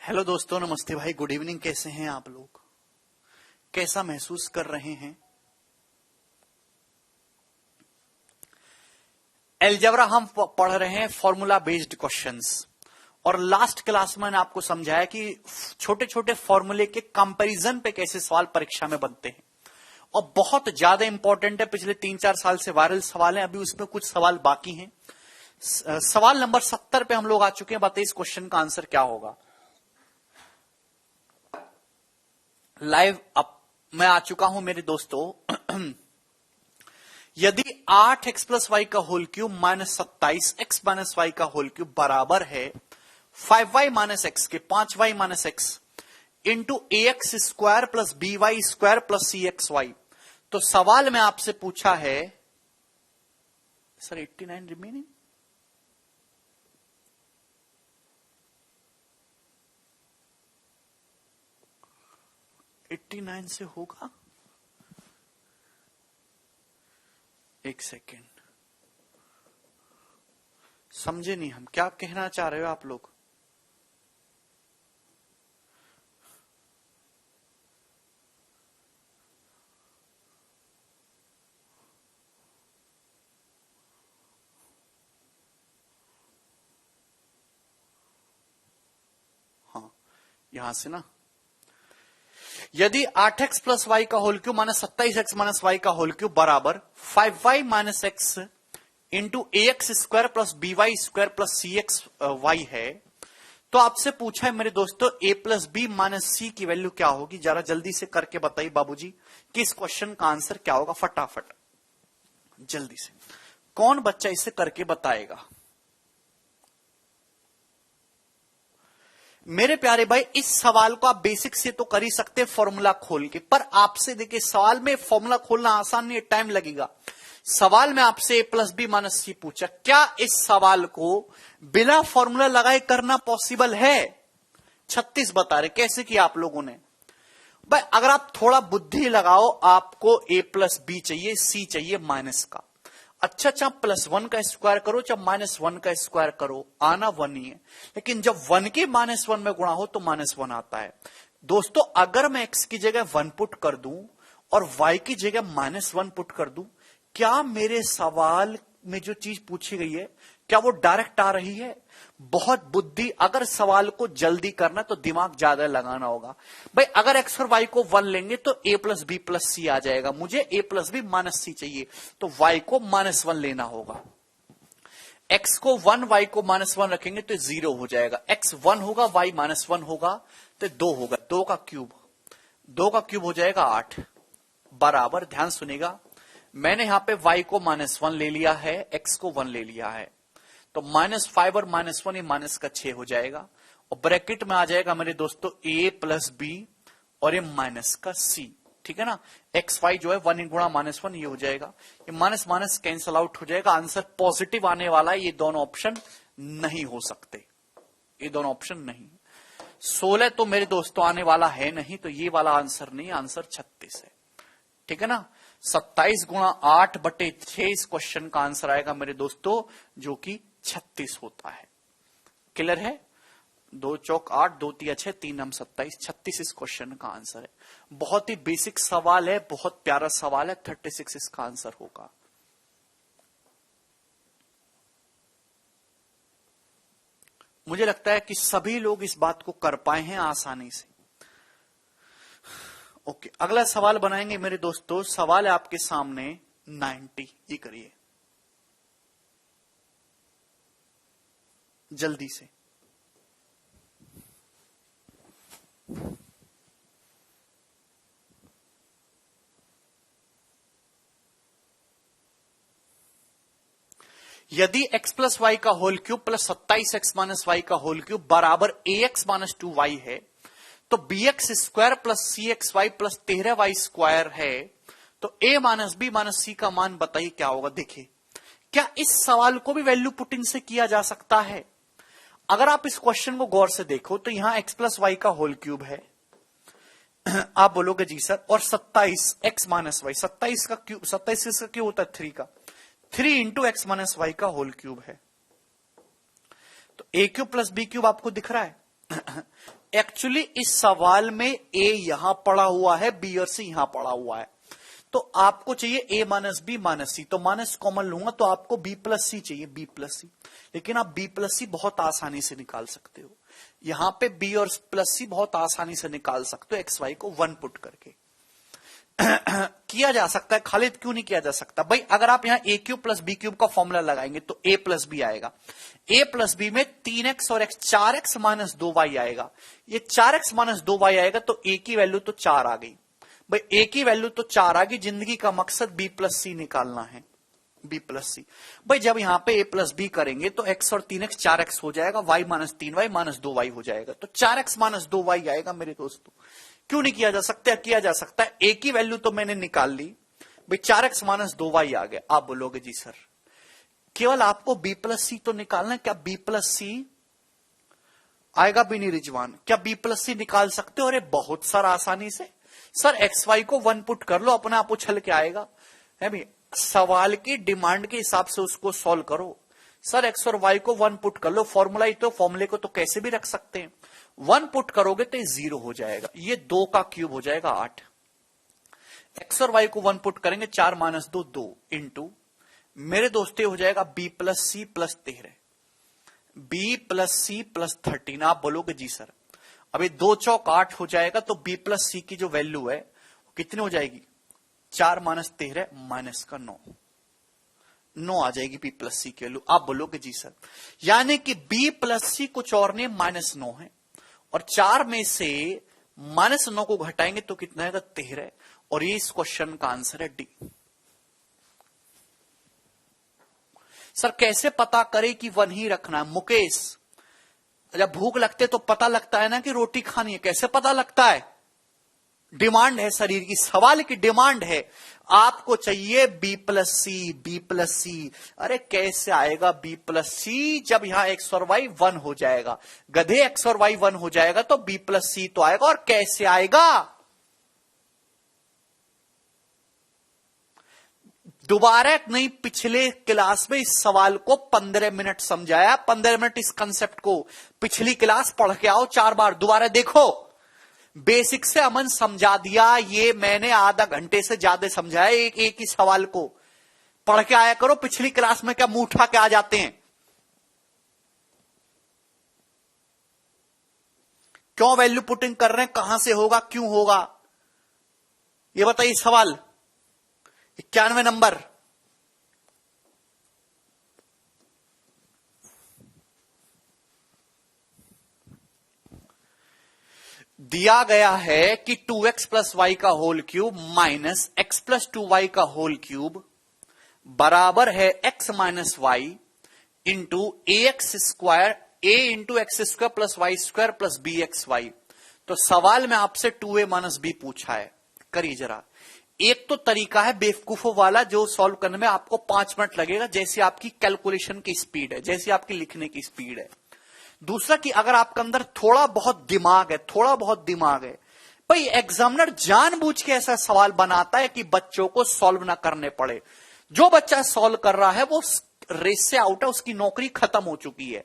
Hello दोस्तों, नमस्ते भाई, गुड इवनिंग। कैसे हैं आप लोग? कैसा महसूस कर रहे हैं? अलजेब्रा हम पढ़ रहे हैं, फॉर्मूला बेस्ड क्वेश्चंस। और लास्ट क्लास में मैंने आपको समझाया कि छोटे छोटे फॉर्मूले के कंपैरिजन पे कैसे सवाल परीक्षा में बनते हैं, और बहुत ज्यादा इंपॉर्टेंट है। पिछले 3-4 साल से वायरल सवाल हैं, अभी उसमें कुछ सवाल बाकी हैं। सवाल नंबर 70 पे हम लोग आ चुके हैं। बताइए इस क्वेश्चन का आंसर क्या होगा। लाइव अब मैं आ चुका हूं मेरे दोस्तों। यदि 8x प्लस वाई का whole cube minus 27x minus Y का होल क्यूब बराबर है 5y माइनस एक्स के 5y minus X into ax square plus by square plus cxy, तो सवाल में आपसे पूछा है सर 89 रिमेनिंग। एट्टी 89 से होगा? एक सेकेंड, समझे नहीं हम क्या कहना चाह रहे हो आप लोग। हाँ, यहां से ना, यदि 8x प्लस वाई का whole cube minus 27x minus Y का होल क्यूब बराबर 5y minus X into ax square plus by square plus cxy है, तो आपसे पूछा है मेरे दोस्तों a plus B minus C की वैल्यू क्या होगी। जरा जल्दी से करके बताइए बाबूजी कि इस क्वेश्चन का आंसर क्या होगा। फटाफट जल्दी से कौन बच्चा इसे करके बताएगा। मेरे प्यारे भाई, इस सवाल को आप बेसिक से तो कर ही सकते हैं फॉर्मूला खोल के, पर आपसे देखिए सवाल में फॉर्मूला खोलना आसान नहीं है, टाइम लगेगा। सवाल में आपसे a प्लस बी माइनस सी पूछा, क्या इस सवाल को बिना फॉर्मूला लगाए करना पॉसिबल है? 36 बता रहे। कैसे किया आप लोगों ने भाई? अगर आप थोड़ा बुद्धि लगाओ, आपको a प्लस बी चाहिए, सी चाहिए माइनस का। अच्छा, +1 का स्क्वायर करो चाहे -1 का स्क्वायर करो, आना 1 ही है। लेकिन जब 1 के -1 में गुणा हो तो -1 आता है। दोस्तों अगर मैं x की जगह 1 पुट कर दूं और y की जगह -1 पुट कर दूं, क्या मेरे सवाल में जो चीज पूछी गई है क्या वो डायरेक्ट आ रही है? बहुत बुद्धि, अगर सवाल को जल्दी करना तो दिमाग ज्यादा लगाना होगा भाई। अगर x और y को 1 लेंगे तो a प्लस बी प्लस सी आ जाएगा। मुझे a प्लस बी माइनस सी चाहिए तो y को -1 लेना होगा। x को 1, y को -1 रखेंगे तो 0 हो जाएगा। x 1 होगा, y -1 होगा तो 2 होगा। 2 का क्यूब हो जाएगा 8 बराबर। ध्यान सुनेगा, मैंने यहां पे y को -1 ले लिया है, x को 1 ले लिया है, तो -5 और -1 ये माइनस का 6 हो जाएगा। और ब्रैकेट में आ जाएगा मेरे दोस्तों a प्लस बी और ये माइनस का c। ठीक है ना, एक्स वाई जो है 1 गुणा -1 ये हो जाएगा। ये माइनस माइनस कैंसल आउट हो जाएगा। आंसर पॉजिटिव आने वाला है। ये दोनों ऑप्शन नहीं हो सकते, ये दोनों ऑप्शन नहीं। 16 तो मेरे दोस्तों आने वाला है नहीं, तो ये वाला आंसर नहीं, आंसर 36 है। ठीक है ना, 27 गुणा 8/6 इस क्वेश्चन का आंसर आएगा मेरे दोस्तों, जो कि 36 होता है। क्लियर है? 2 चौक 8, 2 तिया 6, 3 हम 27, 36 इस क्वेश्चन का आंसर है। बहुत ही बेसिक सवाल है, बहुत प्यारा सवाल है। 36 इसका आंसर होगा। मुझे लगता है कि सभी लोग इस बात को कर पाए हैं आसानी से। ओके, अगला सवाल बनाएंगे मेरे दोस्तों। सवाल है आपके सामने 90। ये करिए जल्दी से। यदि x प्लस वाई का whole cube plus 27x minus Y का होल क्यूब बराबर ax माइनस 2y है, तो bx square plus cxy plus 13y square है, तो a minus B minus C का मान बताइए क्या होगा। देखिए, क्या इस सवाल को भी वैल्यू पुटिंग से किया जा सकता है? अगर आप इस क्वेश्चन को गौर से देखो तो यहां x प्लस वाई का होल क्यूब है, आप बोलोगे जी सर, और 27x माइनस वाई, 27 का क्यूब, 27 का क्यूब होता है 3 का, 3 इंटू एक्स माइनस वाई का होल क्यूब है। तो a cube plus B cube आपको दिख रहा है। एक्चुअली इस सवाल में ए यहां पड़ा हुआ है, बी और सी यहां पड़ा हुआ है, तो आपको चाहिए ए माइनस बी माइनस सी, तो माइनस कॉमन लूंगा तो आपको बी प्लस सी चाहिए, बी प्लस सी। लेकिन आप बी प्लस सी बहुत आसानी से निकाल सकते हो, यहां पे बी और प्लस सी बहुत आसानी से निकाल सकते हो, एक्स वाई को 1 पुट करके किया जा सकता है। खालिद क्यों नहीं किया जा सकता भाई? अगर आप यहां ए क्यूब प्लस बी क्यूब का फॉर्मूला लगाएंगे तो ए प्लस बी आएगा, ए प्लस बी में 3x और x 4x माइनस 2y आएगा, ये 4x माइनस 2y आएगा तो ए की वैल्यू तो 4 आ गई भाई, ए की वैल्यू तो 4 आ गई। जिंदगी का मकसद बी प्लस सी निकालना है, बी प्लस सी। भाई जब यहां पे ए प्लस बी करेंगे तो x और 3x 4x हो जाएगा, y minus 3y minus 2y हो जाएगा, तो 4x माइनस 2y आएगा मेरे दोस्तों। क्यों नहीं किया जा सकता? किया जा सकता है। ए की वैल्यू तो मैंने निकाल ली भाई, 4x माइनस 2y आ गया। आप बोलोगे जी सर केवल आपको बी प्लस सी तो निकालना है, क्या बी प्लस सी आएगा भी नहीं रिजवान? क्या बी प्लस सी निकाल सकते हो? अरे बहुत सारा आसानी से सर, एक्स वाई को 1 पुट कर लो, अपने आप उछल के आएगा है भाई। सवाल की डिमांड के हिसाब से उसको सॉल्व करो। सर एक्स और वाई को 1 पुट कर लो, फॉर्मूला ही तो, फॉर्मूले को तो कैसे भी रख सकते हैं। 1 पुट करोगे तो ये 0 हो जाएगा, ये 2 का क्यूब हो जाएगा 8। एक्स और वाई को 1 पुट करेंगे, 4 माइनस 2 2 इंटू मेरे दोस्त हो जाएगा B plus C plus 13, B plus C plus 13। आप बोलोगे जी सर अभी 2 चौक 8 हो जाएगा, तो बी प्लस सी की जो वैल्यू है वो कितनी हो जाएगी? 4 माइनस 13 माइनस का 9 आ जाएगी बी प्लस सी की वैल्यू। आप बोलोगे जी सर यानी कि बी प्लस सी कुछ और नहीं माइनस 9 है, और 4 में से माइनस 9 को घटाएंगे तो कितना आएगा? 13, और ये इस क्वेश्चन का आंसर है डी। सर कैसे पता करें कि 1 ही रखना है? मुकेश जब भूख लगते तो पता लगता है ना कि रोटी खानी है, कैसे पता लगता है? डिमांड है शरीर की, सवाल की डिमांड है, आपको चाहिए बी प्लस सी, बी प्लस सी। अरे कैसे आएगा बी प्लस सी? जब यहां एक्स और वाई 1 हो जाएगा, गधे एक्स और वाई 1 हो जाएगा तो बी प्लस सी तो आएगा। और कैसे आएगा? दोबारा नहीं, पिछले क्लास में इस सवाल को 15 मिनट समझाया, 15 मिनट इस कंसेप्ट को पिछली क्लास पढ़ के आओ, 4 बार दोबारा देखो। बेसिक से अमन समझा दिया, ये मैंने आधा घंटे से ज्यादा समझाया एक ही सवाल को। पढ़ के आया करो, पिछली क्लास में क्या मुंह उठा के आ जाते हैं? क्यों वैल्यू पुटिंग कर रहे हैं? कहां से होगा, क्यों होगा, ये बताइए। सवाल 91 नंबर। दिया गया है कि 2x प्लस वाई का whole cube minus X plus 2y का होल क्यूब बराबर है x minus Y into A X square, A into X square plus Y square plus B X Y. तो सवाल में आपसे 2a माइनस बी पूछा है, करिए जरा। एक तो तरीका है बेवकूफों वाला, जो सॉल्व करने में आपको 5 मिनट लगेगा, जैसी आपकी कैलकुलेशन की स्पीड है, जैसी आपकी लिखने की स्पीड है। दूसरा कि अगर आपके अंदर थोड़ा बहुत दिमाग है, थोड़ा बहुत दिमाग है भाई, एग्जामिनर जानबूझ के ऐसा सवाल बनाता है कि बच्चों को सॉल्व ना करने पड़े। जो बच्चा सॉल्व कर रहा है वो रेस से आउट है, उसकी नौकरी खत्म हो चुकी है,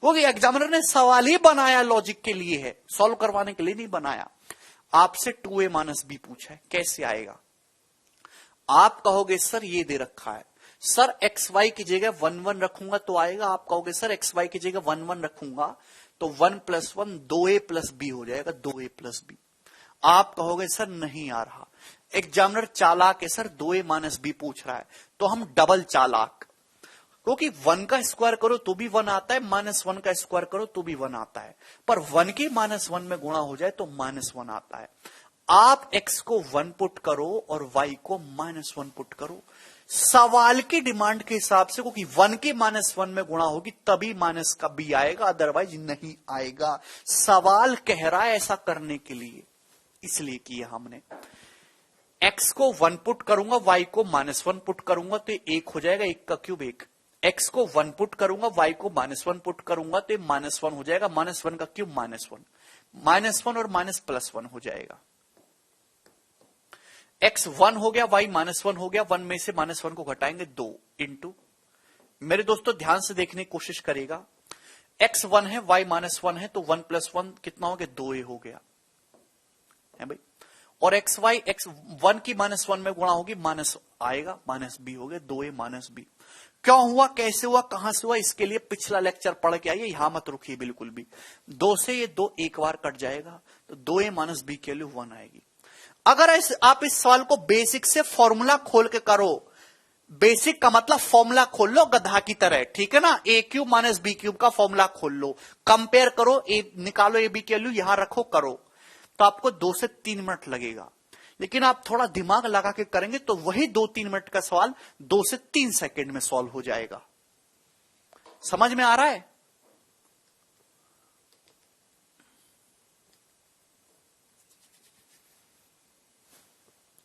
क्योंकि एग्जामिनर ने सवाल ही बनाया लॉजिक के लिए है, सॉल्व करवाने के लिए नहीं बनाया। आपसे 2a माइनस बी पूछा है, कैसे आएगा? आप कहोगे सर ये दे रखा है, सर एक्स वाई की जगह 1 1 रखूंगा तो आएगा। आप कहोगे सर एक्स वाई की जगह 1 1 रखूंगा तो 1 प्लस 1 2a प्लस बी हो जाएगा, 2a प्लस बी। आप कहोगे सर नहीं आ रहा, एग्जामिनर चालाक है सर, 2a माइनस बी पूछ रहा है, तो हम डबल चालाक, क्योंकि 1 का स्क्वायर करो तो भी 1 आता है, माइनस 1 का स्क्वायर करो तो भी 1 आता है, पर 1 की माइनस 1 में गुणा हो जाए तो माइनस 1 आता है। आप x को 1 पुट करो और y को माइनस 1 पुट करो, सवाल की डिमांड के हिसाब से, क्योंकि 1 की माइनस 1 में गुणा होगी तभी माइनस का बी आएगा, अदरवाइज नहीं आएगा। सवाल कह रहा है ऐसा करने के लिए, इसलिए किया हमने। x को 1 पुट करूंगा, y को माइनस 1 पुट करूंगा तो 1 हो जाएगा, 1 का क्यूब 1। x को 1 पुट करूंगा, y को माइनस 1 पुट करूंगा तो माइनस 1 हो जाएगा, माइनस 1 का क्यूब माइनस 1, माइनस 1 और माइनस प्लस 1 हो जाएगा। x 1 हो गया, y माइनस 1 हो गया, 1 में से माइनस 1 को घटाएंगे 2 इंटू, मेरे दोस्तों ध्यान से देखने की कोशिश करेगा, x 1 है, y -1 है, तो 1 + 1 कितना हो गया? 2a हो गया है भाई। और x y x 1 की -1 में गुणा होगी, माइनस आएगा, -b हो गया, 2a -b। क्यों हुआ, कैसे हुआ, कहां से हुआ, इसके लिए पिछला लेक्चर पढ़ के आइए, यहां मत रुकिए बिल्कुल भी। 2 से ये 2 एक बार कट जाएगा, तो 2a -b के लिए 1 आएगी। अगर आप इस सवाल को बेसिक से फॉर्मूला खोल के करो, बेसिक का मतलब फॉर्मूला खोल लो गधा की तरह, ठीक है ना, a³ - b³ का फॉर्मूला खोल लो, कंपेयर करो, निकालो a b की वैल्यू, यहां रखो, करो, तो आपको 2 से 3 मिनट लगेगा। लेकिन आप थोड़ा दिमाग लगा के करेंगे तो वही 2-3 मिनट का सवाल 2 से 3 सेकंड में सॉल्व हो जाएगा। समझ में आ रहा है?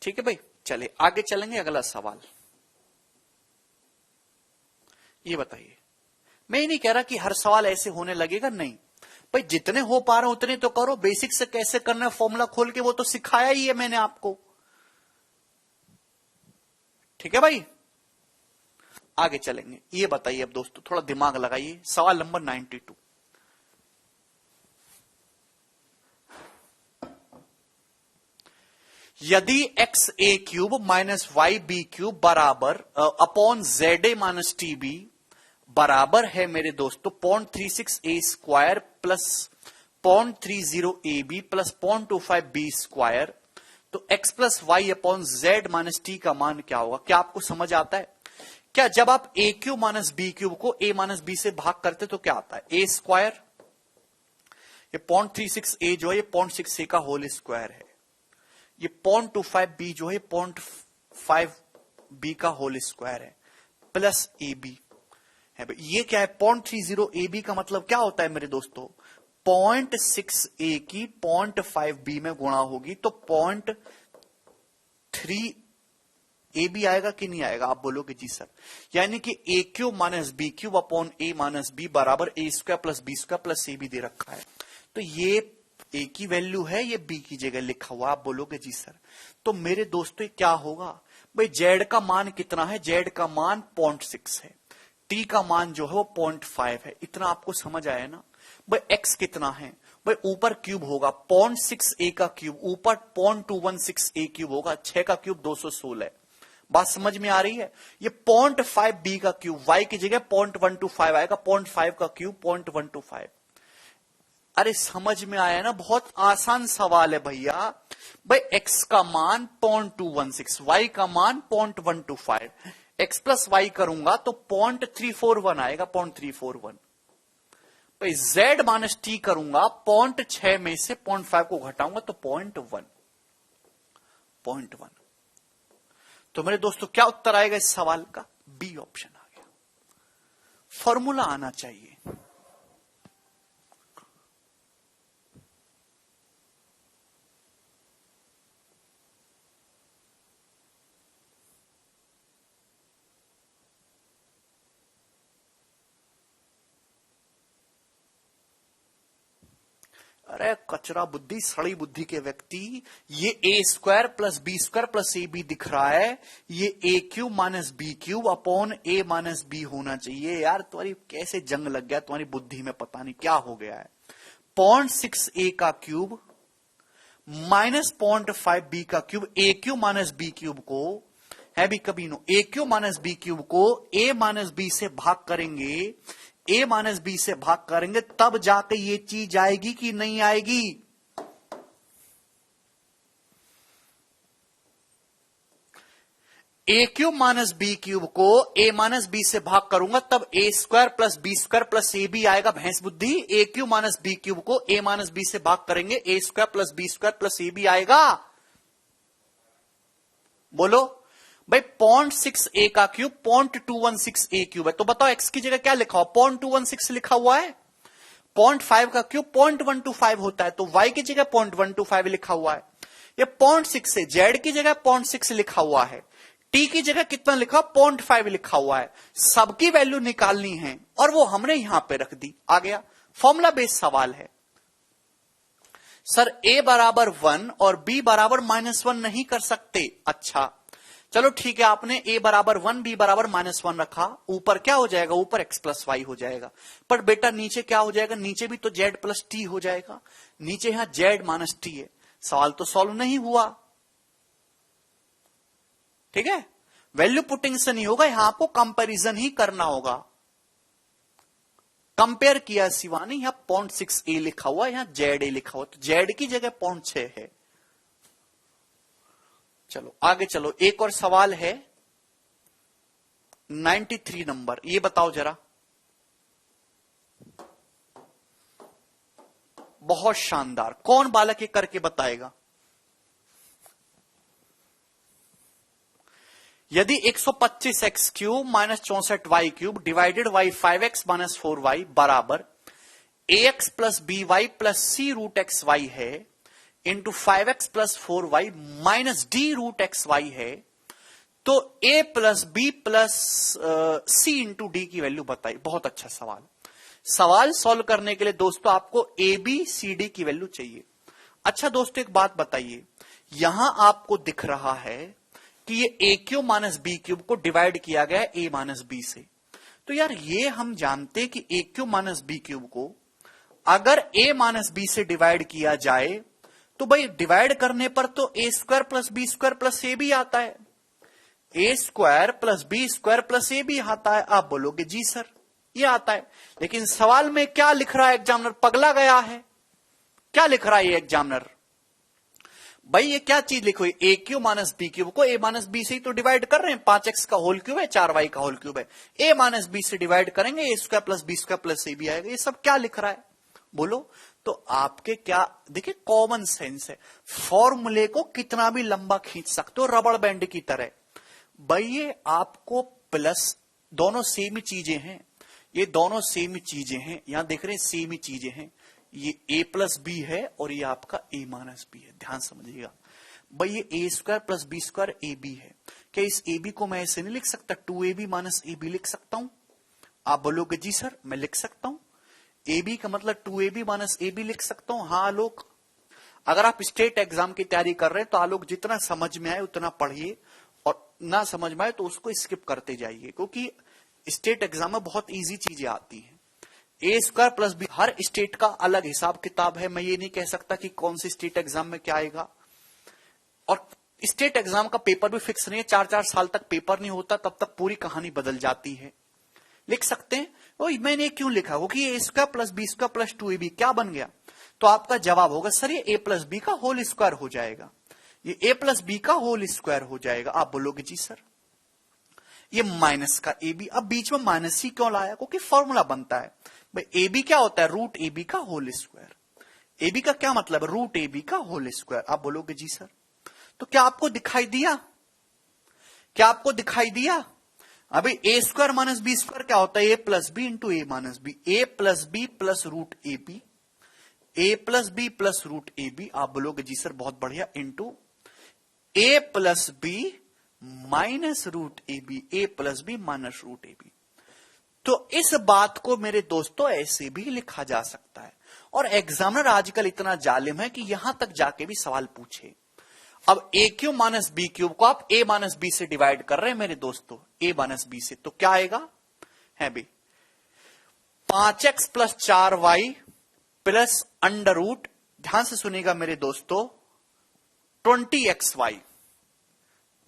ठीक है भाई, चलिए आगे चलेंगे। अगला सवाल ये बताइए, मैं ये नहीं कह रहा कि हर सवाल ऐसे होने लगेगा, नहीं भाई, जितने हो पा रहे हो उतने तो करो। बेसिक से कैसे करना है फॉर्मूला खोल के, वो तो सिखाया ही है मैंने आपको, ठीक है भाई। आगे चलेंगे, ये बताइए अब दोस्तों, थोड़ा दिमाग लगाइए। सवाल नंबर 92, यदि x(a³ - y(b³ बराबर अपॉन ZA - TB बराबर है मेरे दोस्तों 0.36a² plus 0.30ab plus 0.25b², तो x plus Y upon Z minus T का मान क्या होगा? क्या आपको समझ आता है? क्या जब आप a³ - b³ को a - b से भाग करते तो क्या आता है? a², ये 0.36a जो है ये 0.6a का होल स्क्वायर है, ये 0.25b जो है 0.5b का होल स्क्वायर है, प्लस ab है भाई। ये क्या है? 0.30ab का मतलब क्या होता है मेरे दोस्तों? 0.6a की 0.5b में गुणा होगी तो 0.3ab आएगा कि नहीं आएगा? आप बोलोगे जी सर, यानी कि a³ - b³ upon a - b बराबर a² plus b² plus ab दे रखा है, तो ये a की वैल्यू है, ये b की जगह लिखा हुआ। आप बोलोगे जी सर, तो मेरे दोस्तों क्या होगा भाई? z का मान कितना है? z का मान 0.6 है, t का मान जो है वो 0.5 है। इतना आपको समझ आया ना भाई? x कितना है भाई? ऊपर क्यूब होगा 0.6a का क्यूब, ऊपर 0.216a क्यूब होगा, 6 का क्यूब 216। बात समझ में आ रही है? ये 0.5b का क्यूब, y की जगह 0.125 आएगा, 0.5 का क्यूब 0.125। अरे समझ में आया ना? बहुत आसान सवाल है भैया। भाई x का मान 0.216, y का मान 0.125, x प्लस वाई करूंगा तो 0.341 आएगा, 0.341। भाई z माइनस टी करूंगा, 0.6 में से 0.5 को घटाऊंगा तो 0.1। तो मेरे दोस्तों क्या उत्तर आएगा इस सवाल का? बी ऑप्शन आ गया। फॉर्मूला आना चाहिए। अरे कचरा बुद्धि, सड़ी बुद्धि के व्यक्ति, ये a² plus b² plus ab दिख रहा है, ये a³ minus b³ upon a minus b होना चाहिए। यार तुम्हारी कैसे जंग लग गया तुम्हारी बुद्धि में, पता नहीं क्या हो गया है। 0.6a का क्यूब माइनस 0.5b का क्यूब, a³ माइनस b³ को है भी कभी नो, a³ माइनस b³ को a माइनस b से भाग करेंगे, a माइनस b से भाग करेंगे, तब जाके ये चीज आएगी कि नहीं आएगी? a³ माइनस b³ को a माइनस b से भाग करूंगा तब a² plus b² plus ab आएगा। भैंस बुद्धि, a³ माइनस b³ को a माइनस b से भाग करेंगे, a² plus b² plus ab आएगा। बोलो भाई 0.6a का क्यूब 0.216a क्यूब है, तो बताओ x की जगह क्या लिखा हुआ? 0.216 लिखा हुआ है। 0.5 का क्यूब 0.125 होता है, तो y की जगह 0.125 लिखा हुआ है। ये 0.6 से z की जगह 0.6 लिखा हुआ है, t की जगह कितना लिखा? 0.5 लिखा हुआ है। सबकी वैल्यू निकालनी है और वो हमने यहां पे रख दी। आ गया, फॉर्मूला बेस्ड सवाल है। सर a बराबर 1 और b बराबर -1 नहीं कर सकते? अच्छा चलो ठीक है, आपने a बराबर 1 b बराबर -1 रखा, ऊपर क्या हो जाएगा, ऊपर x प्लस वाई हो जाएगा। पर बेटा नीचे क्या हो जाएगा, नीचे भी तो z प्लस टी हो जाएगा, नीचे यहां z माइनस टी है। सवाल तो सॉल्व नहीं हुआ, ठीक है। वैल्यू पुटिंग से नहीं होगा, यहां आपको कंपैरिजन ही करना होगा। कंपेयर किया शिवानी, यहां 0.6a लिखा हुआ, यहां ZA लिखा हुआ, तो Z की जगह 0.6 है। चलो आगे चलो, एक और सवाल है 93 नंबर, ये बताओ जरा। बहुत शानदार, कौन बालक ये करके बताएगा। यदि 125x cube minus 64y cube divided y 5x minus 4y बराबर ax plus B Y plus C root X Y है into 5x plus 4y minus D root X Y है, तो a plus B plus C into D की value बताइए। बहुत अच्छा सवाल। सवाल सॉल्व करने के लिए दोस्तों आपको ए बी सी डी की वैल्यू चाहिए। अच्छा दोस्तों एक बात बताइए, यहां आपको दिख रहा है कि ये ए क्यूब माइनस बी क्यूब को डिवाइड किया गया है ए माइनस बी से। तो यार ये हम जानते हैं कि A cube minus B cube को अगर ए माइनस बी से डिवाइड किया जाए तो भाई डिवाइड करने पर तो A square plus B square plus A B आता है, A square plus B square plus A B आता है। आप बोलोगे जी सर ये आता है, लेकिन सवाल में क्या लिख रहा है एग्जामिनर, पगला गया है। क्या लिख रहा है ये एग्जामिनर, भाई ये क्या चीज लिखो, ए क्यूब माइनस बी क्यूब को ए माइनस बी से ही तो डिवाइड कर रहे हैं। 5x का होल क्यूब है, 4y का होल क्यूब है, ए माइनस बी से डिवाइड करेंगे, A square plus B square plus A B आएगा। ये सब क्या लिख रहा है बोलो। तो आपके क्या देखिए, कॉमन सेंस है, फॉर्मूले को कितना भी लंबा खींच सकते हो रबड़ बैंड की तरह। भाई ये आपको प्लस, दोनों सेम ही चीजें हैं, ये दोनों सेम ही चीजें हैं, यहां देख रहे हैं सेम ही चीजें हैं। ये a प्लस बी है और ये आपका a माइनस बी है, ध्यान समझिएगा। भाई ये a square plus B square A B है, क्या इस ए बी को मैं ऐसे नहीं लिख सकता, 2ab माइनस ए बी लिख सकता हूं। आप बोलोगे जी सर मैं लिख सकता हूं, ए बी का मतलब 2ab माइनस ए बी लिख सकता हूं। हाँ लोग, अगर आप स्टेट एग्जाम की तैयारी कर रहे हैं तो लोग जितना समझ में आए उतना पढ़िए, और ना समझ में आए तो उसको स्किप करते जाइए, क्योंकि स्टेट एग्जाम में बहुत इजी चीजें आती हैं। ए स्क्वायर प्लस बी, हर स्टेट का अलग हिसाब किताब है, मैं ये नहीं कह सकता कि कौन सी स्टेट एग्जाम में क्या आएगा। और स्टेट एग्जाम का पेपर भी फिक्स नहीं है, 4-4 साल तक पेपर नहीं होता, तब तक पूरी कहानी बदल जाती है। लिख सकते हैं, वो मैंने क्यों लिखा, क्योंकि A square plus B square plus 2ab क्या बन गया, तो आपका जवाब होगा सर ये ए प्लस बी का होल स्क्वायर हो जाएगा, ये ए प्लस बी का होल स्क्वायर हो जाएगा। आप बोलोगे जी सर ये माइनस का ए बी, अब बीच में माइनस ही क्यों लाया, क्योंकि फॉर्मूला बनता है भाई ए बी क्या होता है, रूट ए बी का होल स्क्वायर। ए बी का क्या मतलब, रूट ए बी का होल स्क्वायर। आप बोलोगे जी सर, तो क्या आपको दिखाई दिया, क्या आपको दिखाई दिया। अभी A square minus B square क्या होता है, A plus B into A minus B, A plus B plus root A B, A plus B plus root A B. आप बोलोगे जी सर बहुत बढ़िया, into A plus B minus root A B, A plus B minus root A B. तो इस बात को मेरे दोस्तों ऐसे भी लिखा जा सकता है, और एग्जामिनर आजकल इतना जालिम है कि यहां तक जाके भी सवाल पूछे। अब ए क्यूब माइनस बी क्यूब को आप ए माइनस बी से डिवाइड कर रहे हैं मेरे दोस्तों, ए माइनस बी से, तो क्या आएगा है भी 5x plus 4y plus under root, ध्यान से सुनिएगा मेरे दोस्तों, 20xy।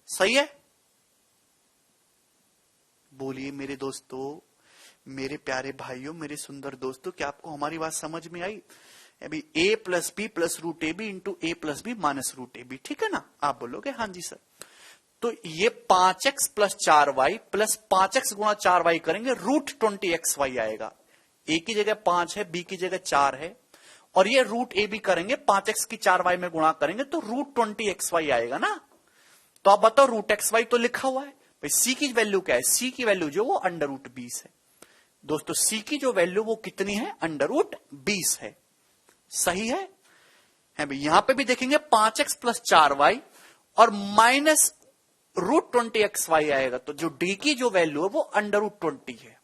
सही है, बोलिए मेरे दोस्तों, मेरे प्यारे भाइयों, मेरे सुंदर दोस्तों, क्या आपको हमारी बात समझ में आई। अभी a plus B plus root A B into A plus B minus root A B, ठीक है ना। आप बोलोगे हाँ जी सर, तो ये 5x plus 4y plus 5x गुणा 4y करेंगे, रूट 20xy आएगा। a की जगह 5 है, b की जगह 4 है, और ये रूट ए बी करेंगे, 5x की 4y में गुणा करेंगे तो रूट 20xy आएगा ना। तो आप बताओ रूट xy तो लिखा हुआ है भाई, c की वैल्यू क्या है, c की वैल्यू जो वो अंडर रूट 20 है। दोस्तों c की जो वैल्यू वो कितनी है, अंडर रूट 20 है। सही है भाई, यहां पे भी देखेंगे 5x प्लस 4y और माइनस रूट 20xy आएगा, तो जो d की जो वैल्यू है वो अंडर रूट 20 है।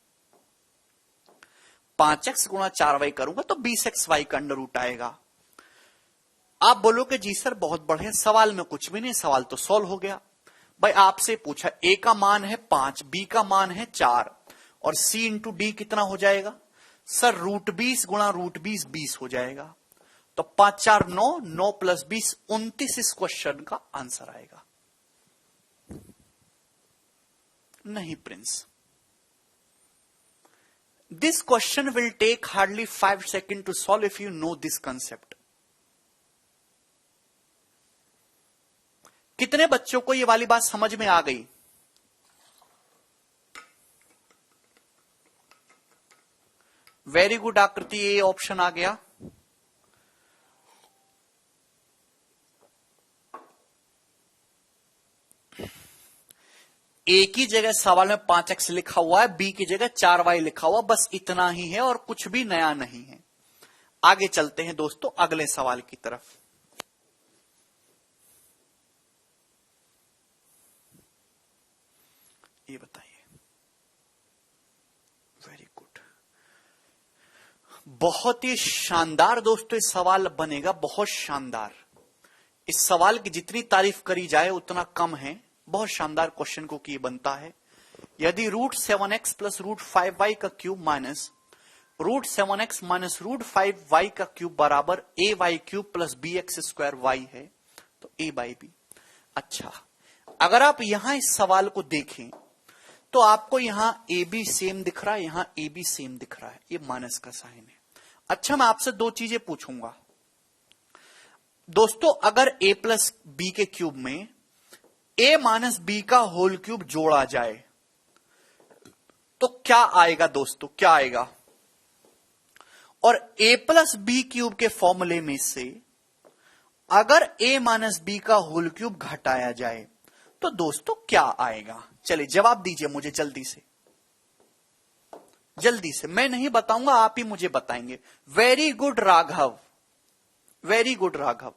5x गुणा 4y करूंगा तो 20xy का अंडर रूट आएगा। आप बोलोगे जी सर बहुत बढ़िया, सवाल में कुछ भी नहीं, सवाल तो सॉल्व हो गया। भाई आपसे पूछा ए का मान है 5, बी का मान है 4 और सी इंटू डी कितना हो जाएगा सर √20 गुणा √20 20 हो जाएगा। तो 5 4 9, 9 + 20 29 इस क्वेश्चन का आंसर आएगा। नहीं Prince, this question will take hardly 5 second to solve if you know this concept. कितने बच्चों को ये वाली बात समझ में आ गई? वेरी गुड आकृति, ये ऑप्शन आ गया। ए की जगह सवाल में 5x लिखा हुआ है, बी की जगह 4y लिखा हुआ, बस इतना ही है और कुछ भी नया नहीं है। आगे चलते हैं दोस्तों अगले सवाल की तरफ। ये बताइए, वेरी गुड, बहुत ही शानदार दोस्तों ये सवाल बनेगा, बहुत शानदार। इस सवाल की जितनी तारीफ करी जाए उतना कम है। बहुत शानदार क्वेश्चन को की बनता है। यदि √7x + √5y का क्यूब माइनस √7x - √5y का क्यूब बराबर ay³ + bx² y है तो a/b। अच्छा, अगर आप यहां इस सवाल को देखें तो आपको यहां AB सेम दिख रहा है, यहां AB सेम दिख रहा है, ये माइनस का साइन है। अच्छा, मैं आपसे दो चीजें पूछूंगा दोस्तों। अगर a + b के क्यूब में a - b का होल क्यूब जोड़ा जाए तो क्या आएगा दोस्तों, क्या आएगा? और a + b क्यूब के फॉर्मूले में से अगर a - b का होल क्यूब घटाया जाए तो दोस्तों क्या आएगा? चलिए जवाब दीजिए मुझे जल्दी से, जल्दी से। मैं नहीं बताऊंगा, आप ही मुझे बताएंगे। Very good Raghav, very good Raghav.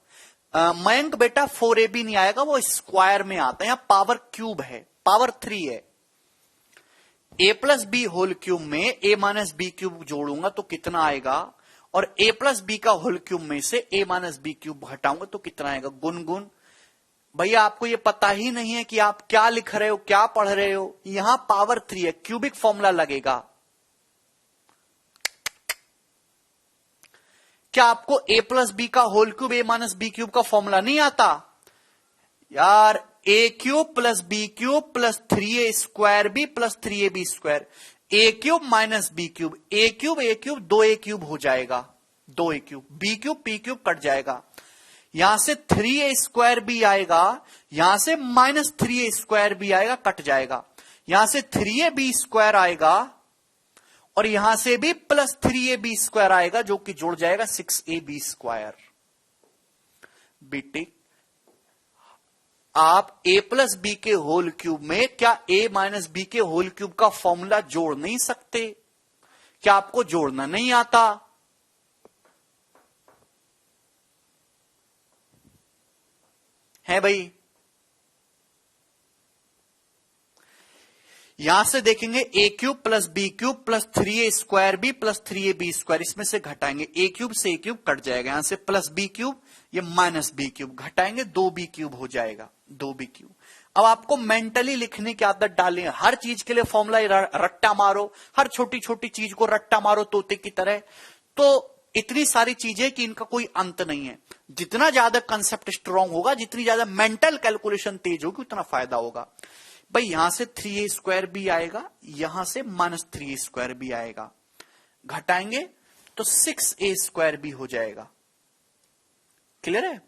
Mayank बेटा 4ab नहीं आएगा, वो स्क्वायर में आता है, यहां पावर क्यूब है, पावर 3 है। a + b होल क्यूब में a - b क्यूब जोड़ूंगा तो कितना आएगा, और a + b का होल क्यूब में से a - b क्यूब घटाऊंगा तो कितना आएगा? गुनगुन भैया आपको ये पता ही नहीं है कि आप क्या लिख रहे हो, क्या पढ़ रहे हो। यहां पावर 3 है, क्यूबिक फॉर्मूला लगेगा। क्या आपको a + b का whole cube a - b cube का फॉर्मूला नहीं आता यार? a³ + b³ + 3a² + 3ab², a³ - b³, a³ 2a³ हो जाएगा, 2a³, b³ p³ कट जाएगा, यहां से 3a² भी आएगा, यहां से -3a² भी आएगा, कट जाएगा, यहां से 3ab² आएगा और यहां से भी +3ab² आएगा जो कि जुड़ जाएगा 6ab²। बेटे आप a + b के होल क्यूब में क्या a - b के होल क्यूब का फॉर्मूला जोड़ नहीं सकते? क्या आपको जोड़ना नहीं आता? है भाई? यहां से देखेंगे a³ + b³ + 3a² + 3ab², इसमें से घटाएंगे a³ से a³ कट जाएगा, यहां से +b³ ये -b³ घटाएंगे 2b³ हो जाएगा, 2b³। अब आपको मेंटली लिखने की आदत डालें, हर चीज के लिए फॉर्मूला रट्टा मारो, हर छोटी छोटी चीज को रट्टा मारो तोते की तरह, तो इतनी सारी चीजें कि इनका कोई अंत नहीं है। जितना ज्यादा कंसेप्ट स्ट्रांग होगा, जितनी ज्यादा मेंटल कैलकुलेशन तेज होगी, उतना फायदा होगा। भाई यहां से 3a² भी आएगा, यहां से -3a² भी आएगा, घटाएंगे तो 6a² भी हो जाएगा। क्लियर है?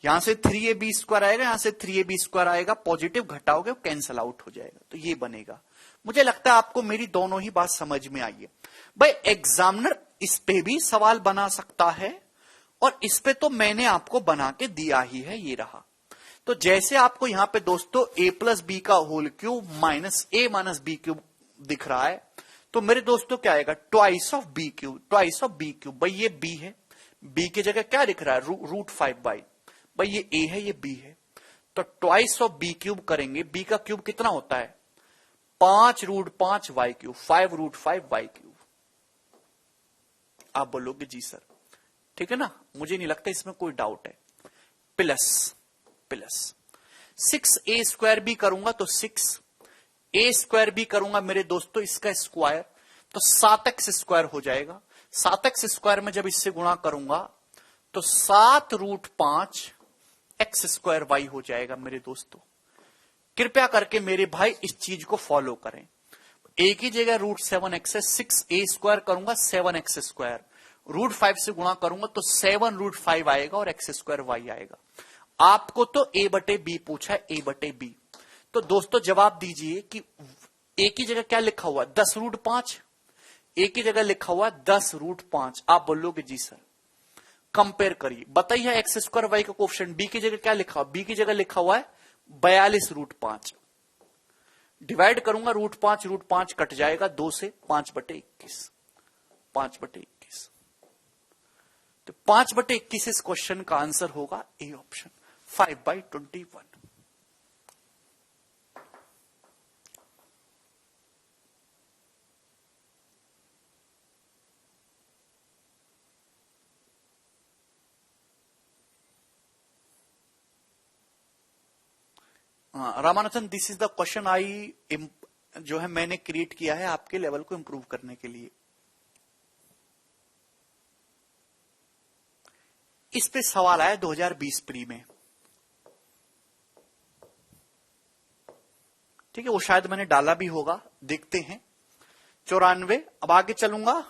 यहां से 3ab² आएगा, यहां से 3ab² आएगा, पॉजिटिव घटाओगे कैंसल आउट हो जाएगा, तो ये बनेगा। मुझे लगता है आपको मेरी दोनों ही बात समझ में आई है। भाई एग्जामिनर इस पे भी सवाल बना सकता है और इस पे तो मैंने आपको बना के दिया ही है, ये रहा। तो जैसे आपको यहां पे दोस्तों a + b का whole cube minus a - b³ दिख रहा है, तो मेरे दोस्तों क्या आएगा? Twice of b³। भाई ये b है, b की जगह क्या दिख रहा है? √5y। भाई ये a है, ये b है, तो ट्वाइस ऑफ b³ करेंगे। b का क्यूब कितना होता है? 5√5y³, 5√5y³। आप बोलोगे जी सर, ठीक है ना, मुझे नहीं लगता इसमें कोई डाउट है। प्लस 6a² भी करूंगा तो 6a² भी करूंगा मेरे दोस्तों इसका स्क्वायर तो 7x² हो जाएगा। 7x² में जब इससे गुणा करूंगा तो 7√5x² हो जाएगा मेरे दोस्तों। कृपया करके मेरे भाई इस चीज को फॉलो करें। एक ही जगह √7x है, 6a² करूंगा 7x², √5 से गुणा करूंगा तो 7√5 आएगा और x² y आएगा। आपको तो a/b पूछा है, a/b। तो दोस्तों जवाब दीजिए कि एक ही जगह क्या लिखा हुआ 10√5, एक ही जगह लिखा हुआ 10√5। आप बोलोगे जी सर। कंपेयर करिए, बताइए x² y का कोएफिशिएंट बी की जगह क्या लिखा हुआ, बी की जगह लिखा हुआ है 42√5। डिवाइड करूंगा √5 कट जाएगा 2 से 5/21, 5/21। तो 5/21 इस क्वेश्चन का आंसर होगा A option 5/21। Ramanujan, this is the question I जो है मैंने क्रिएट किया है आपके लेवल को इंप्रूव करने के लिए। इस पे सवाल आया 2020 प्री में, ठीक है, वो शायद मैंने डाला भी होगा, देखते हैं। 94। अब आगे चलूंगा,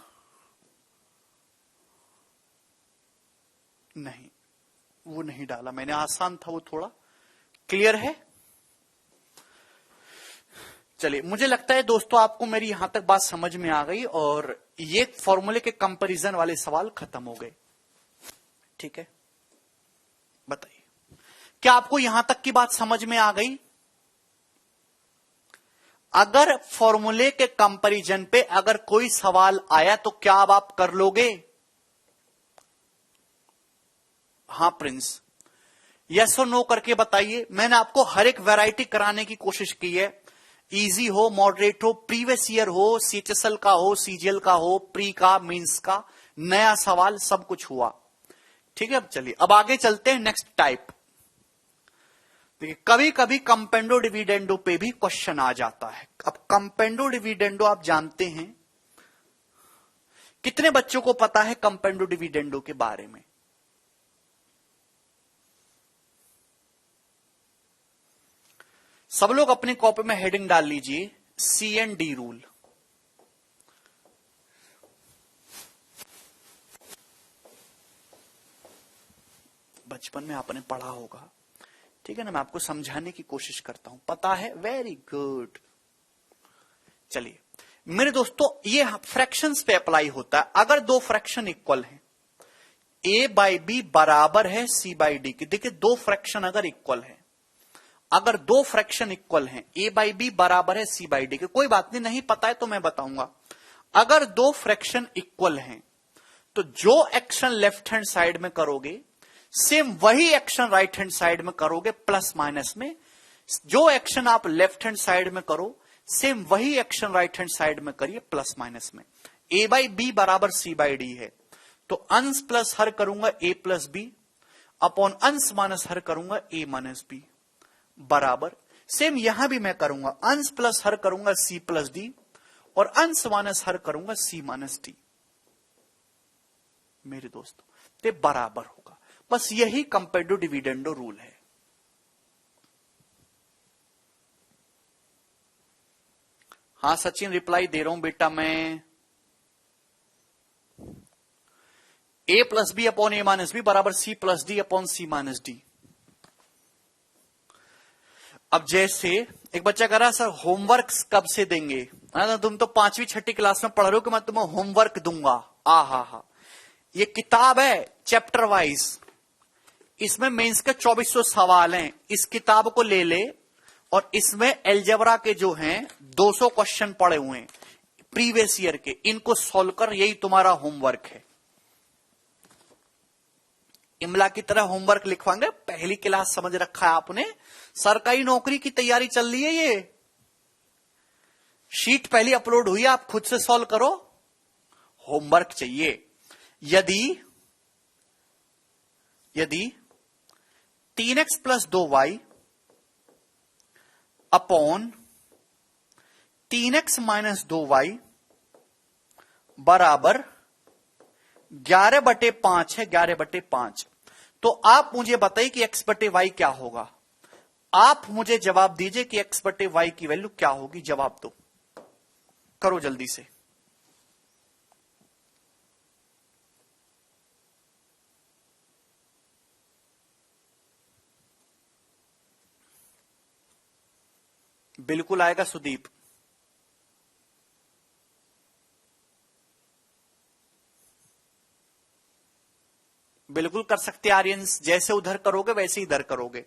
नहीं वो नहीं डाला मैंने, आसान था वो थोड़ा। क्लियर है? चलिए, मुझे लगता है दोस्तों आपको मेरी यहां तक बात समझ में आ गई और ये फॉर्मूले के कंपैरिजन वाले सवाल खत्म हो गए। ठीक है, बताइए क्या आपको यहां तक की बात समझ में आ गई? अगर फॉर्मूले के कंपैरिजन पे अगर कोई सवाल आया तो क्या अब आप कर लोगे? हाँ प्रिंस, यस और नो करके बताइए। मैंने आपको हर एक वैरायटी कराने की कोशिश की है, इजी हो, मॉडरेट हो, प्रीवियस ईयर हो, सीएचएसएल का हो, सीजीएल का हो, प्री का, मींस का, नया सवाल, सब कुछ हुआ। ठीक है, अब चलिए अब आगे चलते हैं नेक्स्ट टाइप। देखिए कभी कभी कंपेंडो डिविडेंडो पे भी क्वेश्चन आ जाता है। अब कंपेंडो डिविडेंडो आप जानते हैं, कितने बच्चों को पता है कंपेंडो डिविडेंडो के बारे में? सब लोग अपनी कॉपी में हेडिंग डाल लीजिए, C&D रूल। बचपन में आपने पढ़ा होगा, ठीक है ना, मैं आपको समझाने की कोशिश करता हूं, पता है, वेरी गुड। चलिए मेरे दोस्तों, ये फ्रैक्शंस पे अप्लाई होता है। अगर दो फ्रैक्शन इक्वल हैं, a/b बराबर है c/d की। देखिए दो फ्रैक्शन अगर इक्वल है, अगर दो फ्रैक्शन इक्वल हैं, a/b बराबर है c/d के, कोई बात नहीं पता है तो मैं बताऊंगा। अगर दो फ्रैक्शन इक्वल हैं तो जो एक्शन लेफ्ट हैंड साइड में करोगे सेम वही एक्शन राइट हैंड साइड में करोगे, प्लस माइनस में। जो एक्शन आप लेफ्ट हैंड साइड में करो सेम वही एक्शन राइट हैंड साइड में करिए, प्लस माइनस में। a/b बराबर c/d है तो अंश प्लस हर करूंगा a+b अपॉन अंश माइनस हर करूंगा a-b बराबर। सेम यहां भी मैं करूंगा, अंश प्लस हर करूंगा c+d और अंश माइनस हर करूंगा c-d। मेरे दोस्तों ते बराबर होगा, बस यही कंपेंडो डिविडेंडो रूल है। हाँ सचिन, रिप्लाई दे रहा हूं बेटा मैं। a+b अपॉन a-b बराबर c+d अपॉन c-d। अब जैसे एक बच्चा कह रहा है सर होमवर्क कब से देंगे? तुम तो 5वीं 6ठी क्लास में पढ़ रहे हो कि मैं तुम्हें होमवर्क दूंगा। हा, ये किताब है चैप्टर वाइज, इसमें मेंस के 2400 सवाल हैं। इस किताब को ले ले और इसमें एलजेब्रा के जो हैं 200 क्वेश्चन पड़े हुए हैं प्रीवियस ईयर के, इनको सॉल्व कर, यही तुम्हारा होमवर्क है। इमला की तरह होमवर्क लिखवाएंगे, पहली क्लास समझ रखा है आपने, सरकारी नौकरी की तैयारी चल रही है। ये शीट पहली अपलोड हुई है, आप खुद से सॉल्व करो, होमवर्क चाहिए। यदि 3x + 2y upon 3x minus 2y बराबर 11/5 है, 11/5। तो आप मुझे बताइए कि x/y क्या होगा। आप मुझे जवाब दीजिए कि x/y की वैल्यू क्या होगी। जवाब दो, करो जल्दी से। बिल्कुल आएगा सुदीप। बिल्कुल कर सकते आर्यंस, जैसे उधर करोगे वैसे इधर करोगे।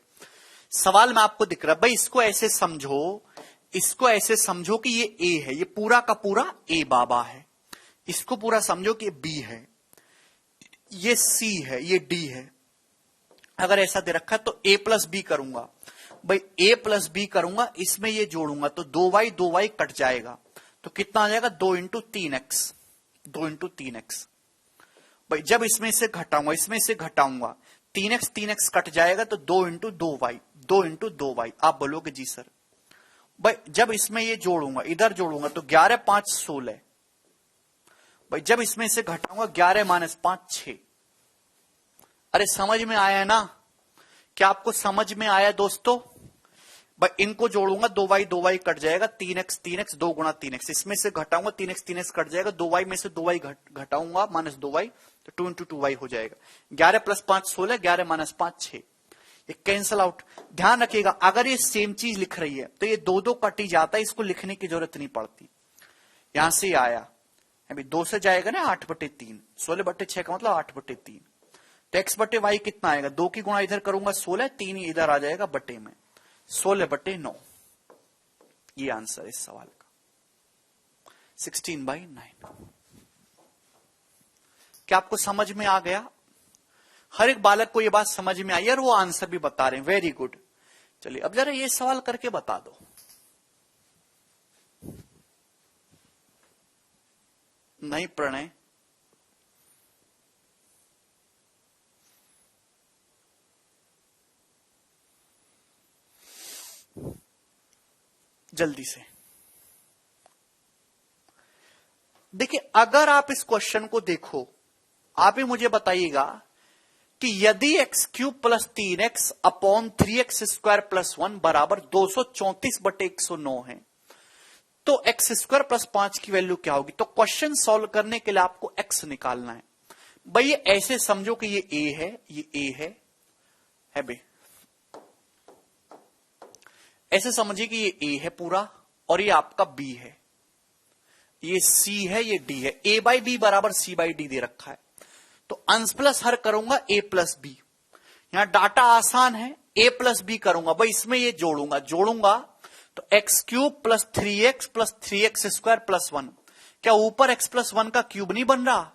सवाल में आपको दिख रहा है भाई, इसको ऐसे समझो, इसको ऐसे समझो कि ये ए है, ये पूरा का पूरा ए बाबा है। इसको पूरा समझो कि ये बी है, ये सी है, ये डी है। अगर ऐसा दे रखा है तो ए प्लस बी करूंगा भाई, ए प्लस बी करूंगा, इसमें ये जोड़ूंगा तो 2y कट जाएगा, तो कितना आ जाएगा 2 इंटू 3x, 2 इंटू 3x। भाई जब इसमें से घटाऊंगा, इसमें से घटाऊंगा, 3x कट जाएगा तो 2 इंटू 2y, 2 इंटू 2y। आप बोलोगे जी सर। भाई जब इसमें ये जोड़ूंगा, इधर जोड़ूंगा तो 11 5 16। भाई जब इसमें से घटाऊंगा 11 माइनस 5 6। अरे समझ में आया ना? क्या आपको समझ में आया दोस्तों? भाई इनको जोड़ूंगा 2y कट जाएगा, 3x 2 गुणा 3x, इसमें से घटाऊंगा 3x कट जाएगा, 2y में से 2y घटाऊंगा माइनस 2y, तो 2 इंटू 2y हो जाएगा। 11 प्लस 5 16, 11 माइनस 5 6, ये कैंसल आउट। ध्यान रखिएगा अगर ये सेम चीज लिख रही है तो ये 2 कट ही जाता है, इसको लिखने की जरूरत नहीं पड़ती। यहां से आया अभी 2 से जाएगा ना 8/3, 16/6 का मतलब 8/3। तो x/y कितना आएगा, 2 की गुणा इधर करूंगा 16, 3 इधर आ जाएगा बटे में, 16/9। ये आंसर है इस सवाल का, 16/9। क्या आपको समझ में आ गया? हर एक बालक को ये बात समझ में आई और वो आंसर भी बता रहे हैं, वेरी गुड। चलिए अब जरा ये सवाल करके बता दो। नहीं प्रणय, जल्दी से देखिए। अगर आप इस क्वेश्चन को देखो, आप ही मुझे बताइएगा कि यदि x³ plus 3x upon 3x² plus 1 बराबर 234/109 है, तो x² प्लस 5 की वैल्यू क्या होगी। तो क्वेश्चन सॉल्व करने के लिए आपको x निकालना है। भाई ये ऐसे समझो कि ये a है, ये a है बे, ऐसे समझिए कि ये a है पूरा और ये आपका b है, ये c है, ये d है। a/b बराबर c/d दे रखा है, तो अंश प्लस हर करूंगा a प्लस बी। यहां डाटा आसान है, a प्लस बी करूंगा भाई, इसमें ये जोड़ूंगा तो x³ plus 3x plus 3x² plus 1। क्या ऊपर x प्लस 1 का क्यूब नहीं बन रहा?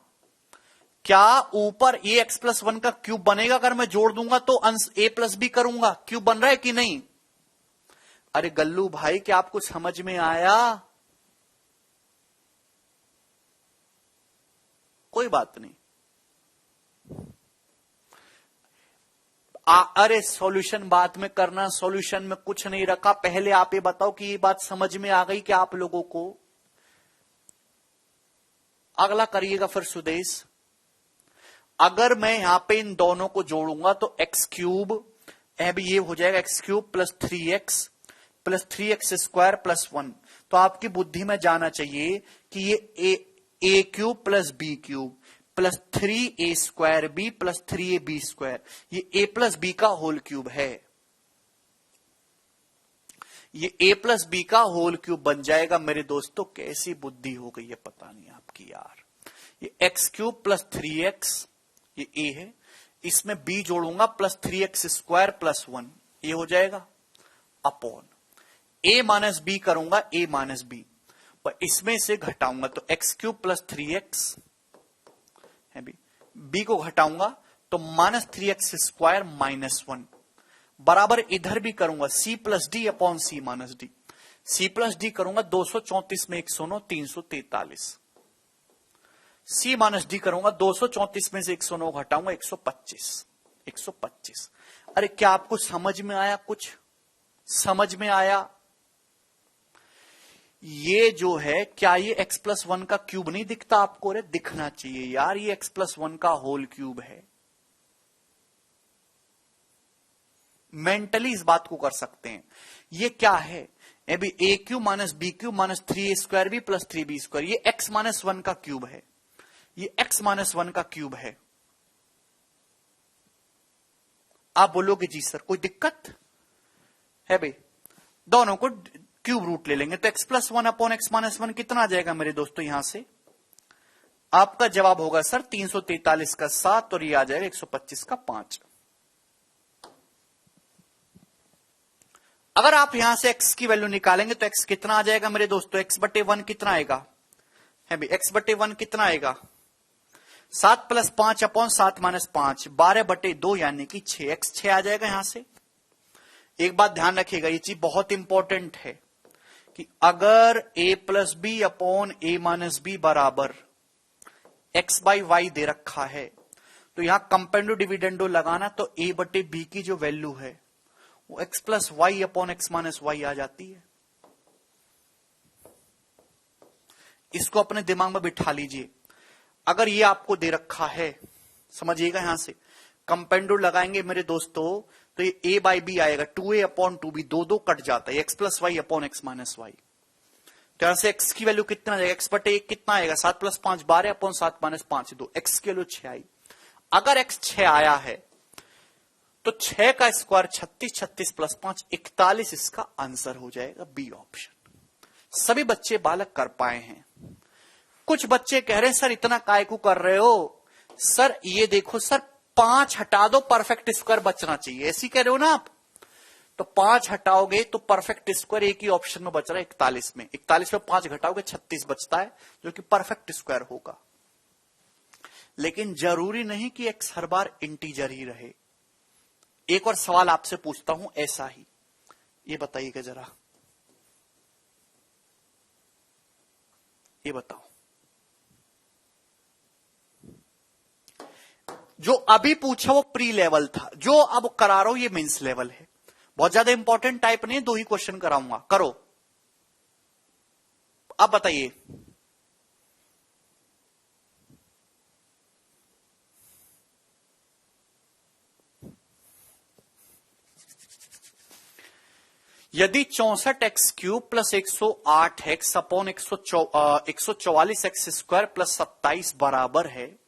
क्या ऊपर ये x प्लस 1 का क्यूब बनेगा? अगर मैं जोड़ दूंगा तो अंश a प्लस बी करूंगा, क्यूब बन रहा है कि नहीं? अरे गल्लू भाई क्या आपको समझ में आया? कोई बात नहीं। अरे सॉल्यूशन बाद में करना, सॉल्यूशन में कुछ नहीं रखा। पहले आप ये बताओ कि ये बात समझ में आ गई क्या आप लोगों को? अगला करिएगा फिर सुदेश। अगर मैं यहां पे इन दोनों को जोड़ूंगा तो x³ अभी ये हो जाएगा x³ plus 3x plus 3x² plus 1। तो आपकी बुद्धि में जाना चाहिए कि ये a³ plus b³ plus 3a² plus 3ab², ये a प्लस बी का होल क्यूब है। ये a प्लस बी का होल क्यूब बन जाएगा मेरे दोस्तों। कैसी बुद्धि हो गई है पता नहीं आपकी यार। ये x³ प्लस 3x, ये a है, इसमें b जोड़ूंगा प्लस 3x² प्लस 1, ये हो जाएगा अपॉन a माइनस बी करूंगा, a माइनस बी, पर इसमें से घटाऊंगा तो x³ प्लस 3x है b को घटाऊंगा तो माइनस 3x² माइनस 1 बराबर इधर भी करूंगा c plus D upon c minus D. c plus D करूंगा 234 में 109 343, c माइनस डी करूंगा 234 में से 109 घटाऊंगा 125। अरे क्या आपको समझ में आया? कुछ समझ में आया? ये जो है, क्या ये x प्लस वन का क्यूब नहीं दिखता आपको? अरे दिखना चाहिए यार, ये x प्लस वन का होल क्यूब है। मेंटली इस बात को कर सकते हैं। ये क्या है? अभी A cube minus B cube minus 3a² B plus 3b², ये x माइनस वन का क्यूब है, ये x माइनस वन का क्यूब है। आप बोलोगे जी सर कोई दिक्कत है? भाई दोनों को क्यूब रूट ले लेंगे तो x plus one upon X minus one कितना आ जाएगा मेरे दोस्तों? यहां से आपका जवाब होगा सर 343 का 7 और ये आ जाएगा 125 का 5। अगर आप यहां से x की वैल्यू निकालेंगे तो x कितना आ जाएगा मेरे दोस्तों? x बटे वन कितना आएगा? है भाई x बटे वन कितना आएगा? 7 प्लस 5 अपॉन 7 माइनस 5, 12 बटे 2 यानी कि 6, x 6 आ जाएगा यहां से। एक बात ध्यान रखिएगा, ये चीज बहुत इंपॉर्टेंट है कि अगर a plus B upon A minus B बराबर x बाई वाई दे रखा है तो यहां कंपेंडो डिविडेंडो लगाना, तो a बटे बी की जो वैल्यू है वो x plus Y upon X minus Y आ जाती है। इसको अपने दिमाग में बिठा लीजिए। अगर ये आपको दे रखा है, समझिएगा, यहां से कंपेंडो लगाएंगे मेरे दोस्तों तो ये a बाई बी आएगा 2a अपॉन 2b, दो कट जाता है, x plus Y upon X minus Y. तो यहां से x की वैल्यू कितना आ जाएगा? x बटे 1 कितना आएगा? 7 प्लस 5 12 अपॉन 7 माइनस 5 2, x की वैल्यू 6 आई। अगर x 6 आया है तो 6 का स्क्वायर 36, 36 प्लस 5 41, इसका आंसर हो जाएगा बी ऑप्शन। सभी बच्चे बालक कर पाए हैं। कुछ बच्चे कह रहे हैं सर इतना काय को कर रहे हो? सर ये देखो सर 5 हटा दो, परफेक्ट स्क्वायर बचना चाहिए, ऐसी कह रहे हो ना आप? तो 5 हटाओगे तो परफेक्ट स्क्वायर एक ही ऑप्शन में बच रहा है 41 में। 41 में 5 घटाओगे 36 बचता है जो कि परफेक्ट स्क्वायर होगा। लेकिन जरूरी नहीं कि एक्स हर बार इंटीजर ही रहे। एक और सवाल आपसे पूछता हूं ऐसा ही, ये बताइएगा जरा, ये बताओ, जो अभी पूछा वो प्री लेवल था, जो अब करा रहा हूं ये मेंस लेवल है। बहुत ज्यादा इंपॉर्टेंट टाइप नहीं, 2 ही क्वेश्चन कराऊंगा, करो। अब बताइए, यदि 64x³ plus 108x upon 144x² plus 27 बराबर है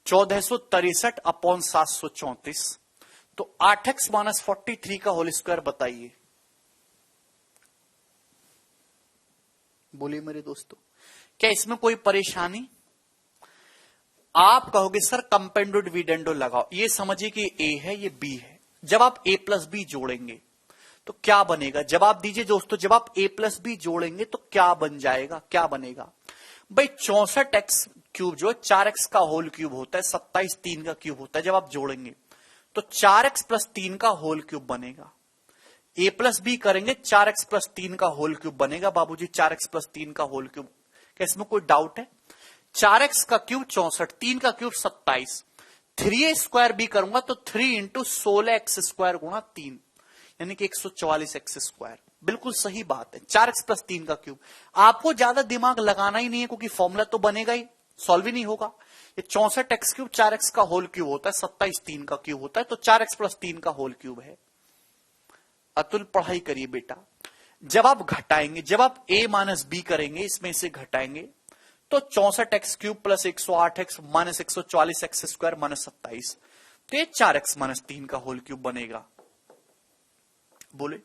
1463 अपॉन 734, तो 8x माइनस 43 का होल स्क्वायर बताइए। बोलिए मेरे दोस्तों, क्या इसमें कोई परेशानी? आप कहोगे सर कंपेंडो डिविडेंडो लगाओ। ये समझिए कि a है, ये b है। जब आप a प्लस बी जोड़ेंगे तो क्या बनेगा? जवाब दीजिए दोस्तों, जब आप a प्लस बी जोड़ेंगे तो क्या बन जाएगा? क्या बनेगा भाई? 64x³ जो है 4x का होल क्यूब होता है, 27 3 का क्यूब होता है। जब आप जोड़ेंगे तो 4x प्लस 3 का होल क्यूब बनेगा। a प्लस बी करेंगे 4x प्लस 3 का होल क्यूब बनेगा। बाबूजी 4x प्लस 3 का होल क्यूब, क्या इसमें कोई डाउट है? 4x का क्यूब 64, 3 का क्यूब 27, 3a² भी करूंगा तो 3 इंटू 16x² गुणा 3 यानी कि 144x²। बिल्कुल सही बात है, 4x प्लस 3 का क्यूब। आपको ज्यादा दिमाग लगाना ही नहीं है क्योंकि फॉर्मूला तो बनेगा ही, सॉल्व ही नहीं होगा। ये 64x³ 4x का होल क्यूब होता है, 27 3 का क्यूब होता है, तो 4x प्लस 3 का होल क्यूब है। अतुल पढ़ाई करिए बेटा। जब आप घटाएंगे, जब आप a माइनस बी करेंगे, इसमें से घटाएंगे तो 64x³ plus 108x minus 144x² minus 27, तो ये 4x माइनस 3 का होल क्यूब बनेगा। बोले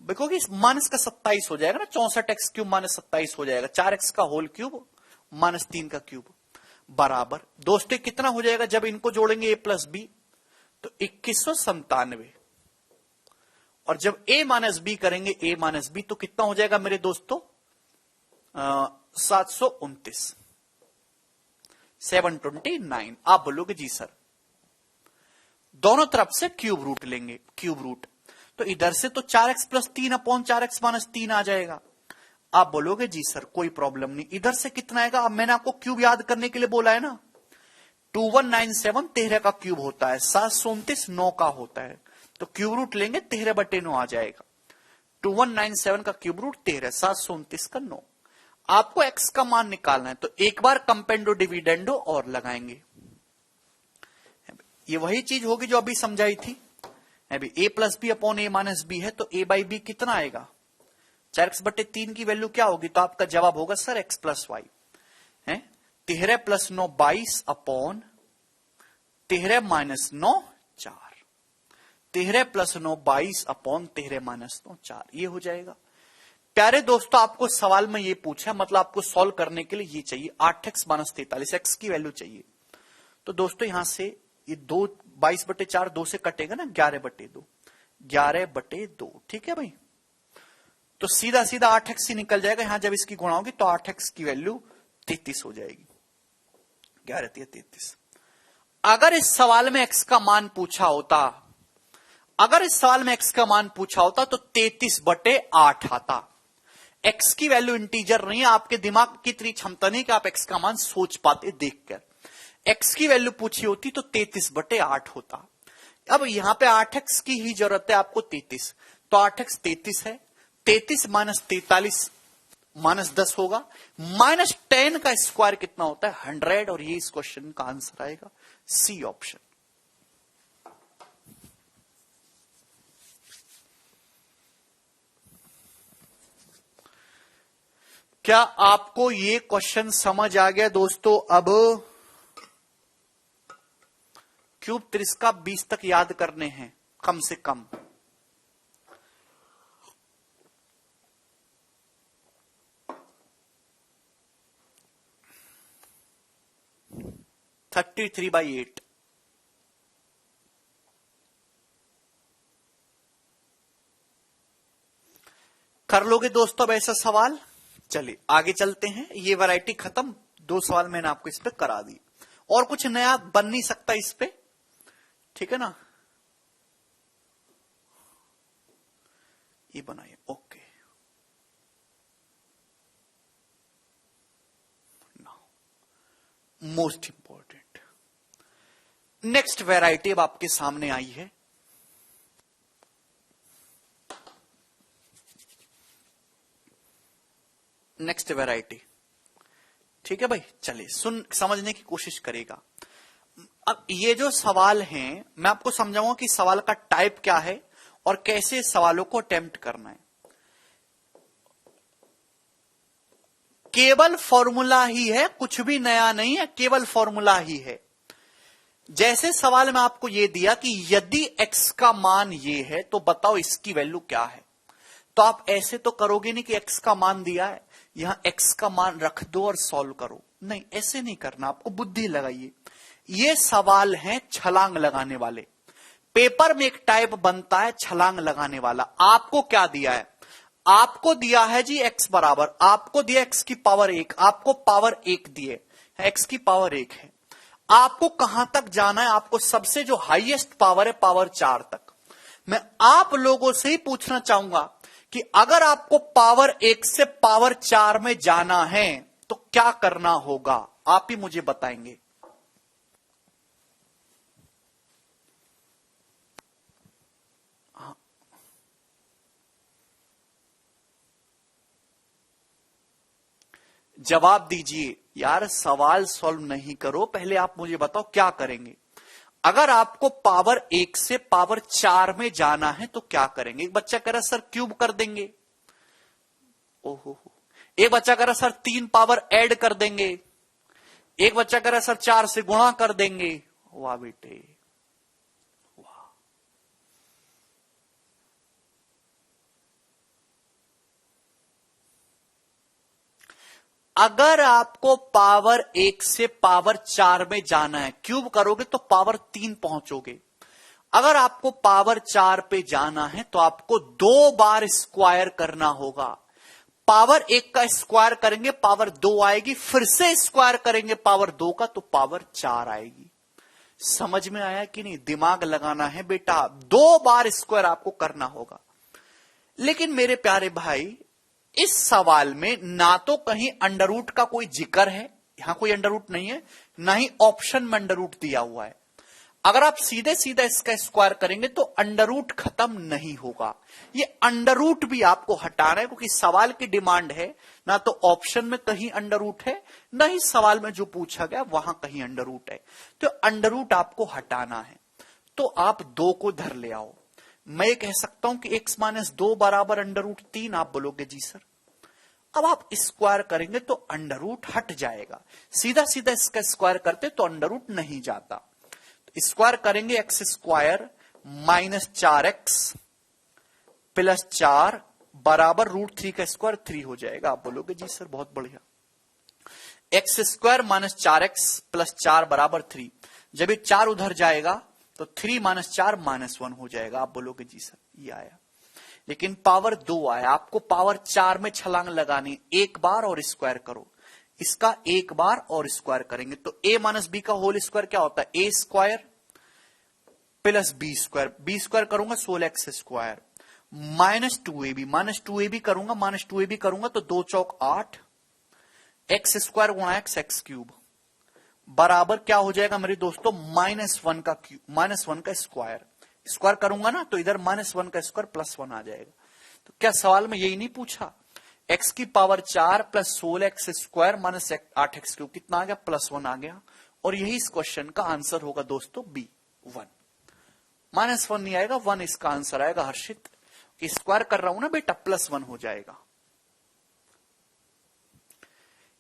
देखो कि माइनस का 27 हो जाएगा ना, 64x³ माइनस 27 हो जाएगा, 4x का होल क्यूब माइनस 3 का क्यूब बराबर। दोस्तों कितना हो जाएगा जब इनको जोड़ेंगे a प्लस बी? तो 2197। और जब a माइनस बी करेंगे a माइनस बी तो कितना हो जाएगा मेरे दोस्तों? 729, 729। आप बोलोगे जी सर दोनों तरफ से क्यूब रूट लेंगे, क्यूब रूट, तो इधर से तो 4x plus 3 upon 4x minus 3 आ जाएगा। आप बोलोगे जी सर कोई प्रॉब्लम नहीं, इधर से कितना आएगा? अब मैंने आपको क्यूब याद करने के लिए बोला है ना, 2197 13 का क्यूब होता है, 729 9 का होता है, तो क्यूब रूट लेंगे 13 बटे 9 आ जाएगा। 2197 का क्यूब रूट 13, 729 का 9। आपको x का मान निकालना है तो एक बार कंपेंडो डिविडेंडो और लगाएंगे। ये वही चीज होगी जो अभी समझाई थी। अभी a plus B upon a minus B है तो a बाई बी कितना आएगा, 4x/3 की वैल्यू क्या होगी, तो आपका जवाब होगा सर x प्लस वाई है। 13 plus 9 22 upon 13 minus 9 4। 13 plus 9 22 upon 13 minus 9 4, ये हो जाएगा। प्यारे दोस्तों, आपको सवाल में ये पूछा, मतलब आपको सॉल्व करने के लिए ये चाहिए 8x माइनस 43, x की वैल्यू चाहिए। तो दोस्तों यहां से ये 2 22/4 2 से कटेगा ना, 11/2, 11/2, ठीक है भाई। तो सीधा सीधा 8x ही निकल जाएगा। यहां जब इसकी गुणा होगी तो 8x की वैल्यू 33 हो जाएगी, 11 33। अगर इस सवाल में x का मान पूछा होता, अगर इस सवाल में x का मान पूछा होता तो 33/8 आता। x की वैल्यू इंटीजर नहीं है, आपके दिमाग की इतनी क्षमता नहीं कि आप x का मान सोच पाते देखकर। x की वैल्यू पूछी होती तो 33/8 होता। अब यहां पे 8x की ही जरूरत है आपको 33, तो 8x 33 है। 33 माइनस 43 माइनस 10 होगा। -10 का स्क्वायर कितना होता है, 100, और ये इस क्वेश्चन का आंसर आएगा सी ऑप्शन। क्या आपको ये क्वेश्चन समझ आ गया दोस्तों? अब क्यूब 30 का 20 तक याद करने हैं कम से कम। थर्टी 3/8 कर लोगे दोस्तों अब ऐसा सवाल? चलिए आगे चलते हैं। ये वैरायटी खत्म, 2 सवाल मैंने आपको इस पे करा दी, और कुछ नया बन नहीं सकता इस पे, ठीक है ना। ये बनाइए, okay. Now most important next variety अब आपके सामने आई है। नेक्स्ट वैरायटी, ठीक है भाई। चलिए समझने की कोशिश करेगा। अब ये जो सवाल हैं मैं आपको समझाऊंगा कि सवाल का टाइप क्या है और कैसे सवालों को अटेम्प्ट करना है। केवल फॉर्मूला ही है, कुछ भी नया नहीं है, केवल फॉर्मूला ही है। जैसे सवाल में आपको यह दिया कि यदि x का मान ये है तो बताओ इसकी वैल्यू क्या है, तो आप ऐसे तो करोगे नहीं कि x का मान दिया है यहां x का मान रख दो और सॉल्व करो, नहीं ऐसे नहीं करना, आपको बुद्धि लगाइए। ये सवाल हैं छलांग लगाने वाले। पेपर में एक टाइप बनता है छलांग लगाने वाला। आपको क्या दिया है, आपको दिया है जी x बराबर, आपको दिया x की पावर 1, आपको पावर 1 दिए, x की पावर 1 है। आपको कहां तक जाना है, आपको सबसे जो हाईएस्ट पावर है पावर 4 तक। मैं आप लोगों से ही पूछना चाहूंगा कि अगर आपको पावर 1 से पावर 4 में जाना है तो क्या करना होगा, आप ही मुझे बताएंगे। जवाब दीजिए यार, सवाल सॉल्व नहीं करो, पहले आप मुझे बताओ क्या करेंगे। अगर आपको पावर 1 से पावर 4 में जाना है तो क्या करेंगे। एक बच्चा कह रहा सर क्यूब कर देंगे, ओहो। एक बच्चा कह रहा सर 3 पावर ऐड कर देंगे, एक बच्चा कह रहा सर 4 से गुणा कर देंगे। वाह बेटे वाह। अगर आपको पावर 1 से पावर 4 में जाना है, क्यूब करोगे तो पावर 3 पहुंचोगे। अगर आपको पावर 4 पे जाना है तो आपको 2 बार स्क्वायर करना होगा। पावर 1 का स्क्वायर करेंगे पावर 2 आएगी, फिर से स्क्वायर करेंगे पावर 2 का तो पावर 4 आएगी। समझ में आया कि नहीं? दिमाग लगाना है बेटा, 2 बार स्क्वायर आपको करना होगा। लेकिन मेरे प्यारे भाई इस सवाल में ना तो कहीं अंडर रूट का कोई जिक्र है, यहां कोई अंडर रूट नहीं है, ना ही ऑप्शन में अंडर रूट दिया हुआ है। अगर आप सीधे सीधा इसका स्क्वायर करेंगे तो अंडर रूट खत्म नहीं होगा। ये अंडर रूट भी आपको हटाना है, क्योंकि सवाल की डिमांड है ना तो ऑप्शन में कहीं अंडर रूट है, ना ही सवाल में जो पूछा गया वहां कहीं अंडर रूट है। तो अंडर रूट आपको हटाना है, तो आप 2 को धर ले आओ। मैं ये कह सकता हूं कि x माइनस 2 बराबर अंडर रूट 3। आप बोलोगे जी सर। अब आप स्क्वायर करेंगे तो अंडर रूट हट जाएगा। सीधा सीधा इसका स्क्वायर करते तो अंडर रूट नहीं जाता। तो स्क्वायर करेंगे x square minus 4x plus 4 बराबर रूट 3 का स्क्वायर 3 हो जाएगा। आप बोलोगे जी सर बहुत बढ़िया। X square minus 4x plus 4 बराबर 3। जब ये 4 उधर जाएगा तो 3 माइनस 4 माइनस 1 हो जाएगा। आप बोलोगे जी सर ये आया, लेकिन पावर 2 आया। आपको पावर 4 में छलांग लगानी, एक बार और स्क्वायर करो। इसका एक बार और स्क्वायर करेंगे तो a माइनस बी का होल स्क्वायर क्या होता है, a square plus B square. B square करूंगा 16x square minus 2ab, minus 2ab करूंगा, माइनस 2ab करूंगा तो 2 चौक 8 x स्क्वायर गुणा x क्यूब बराबर क्या हो जाएगा मेरे दोस्तों, -1 का क्यूब, -1 का स्क्वायर। स्क्वायर करूंगा ना तो इधर -1 का स्क्वायर प्लस 1 आ जाएगा। तो क्या सवाल में यही नहीं पूछा, x की power 4 plus 16x square minus 8x cube कितना आ गया, +1 आ गया। और यही इस क्वेश्चन का आंसर होगा दोस्तों बी 1। -1 नहीं आएगा, 1 इसका आंसर आएगा हर्षित। स्क्वायर कर रहा हूं ना बेटा, +1 हो जाएगा।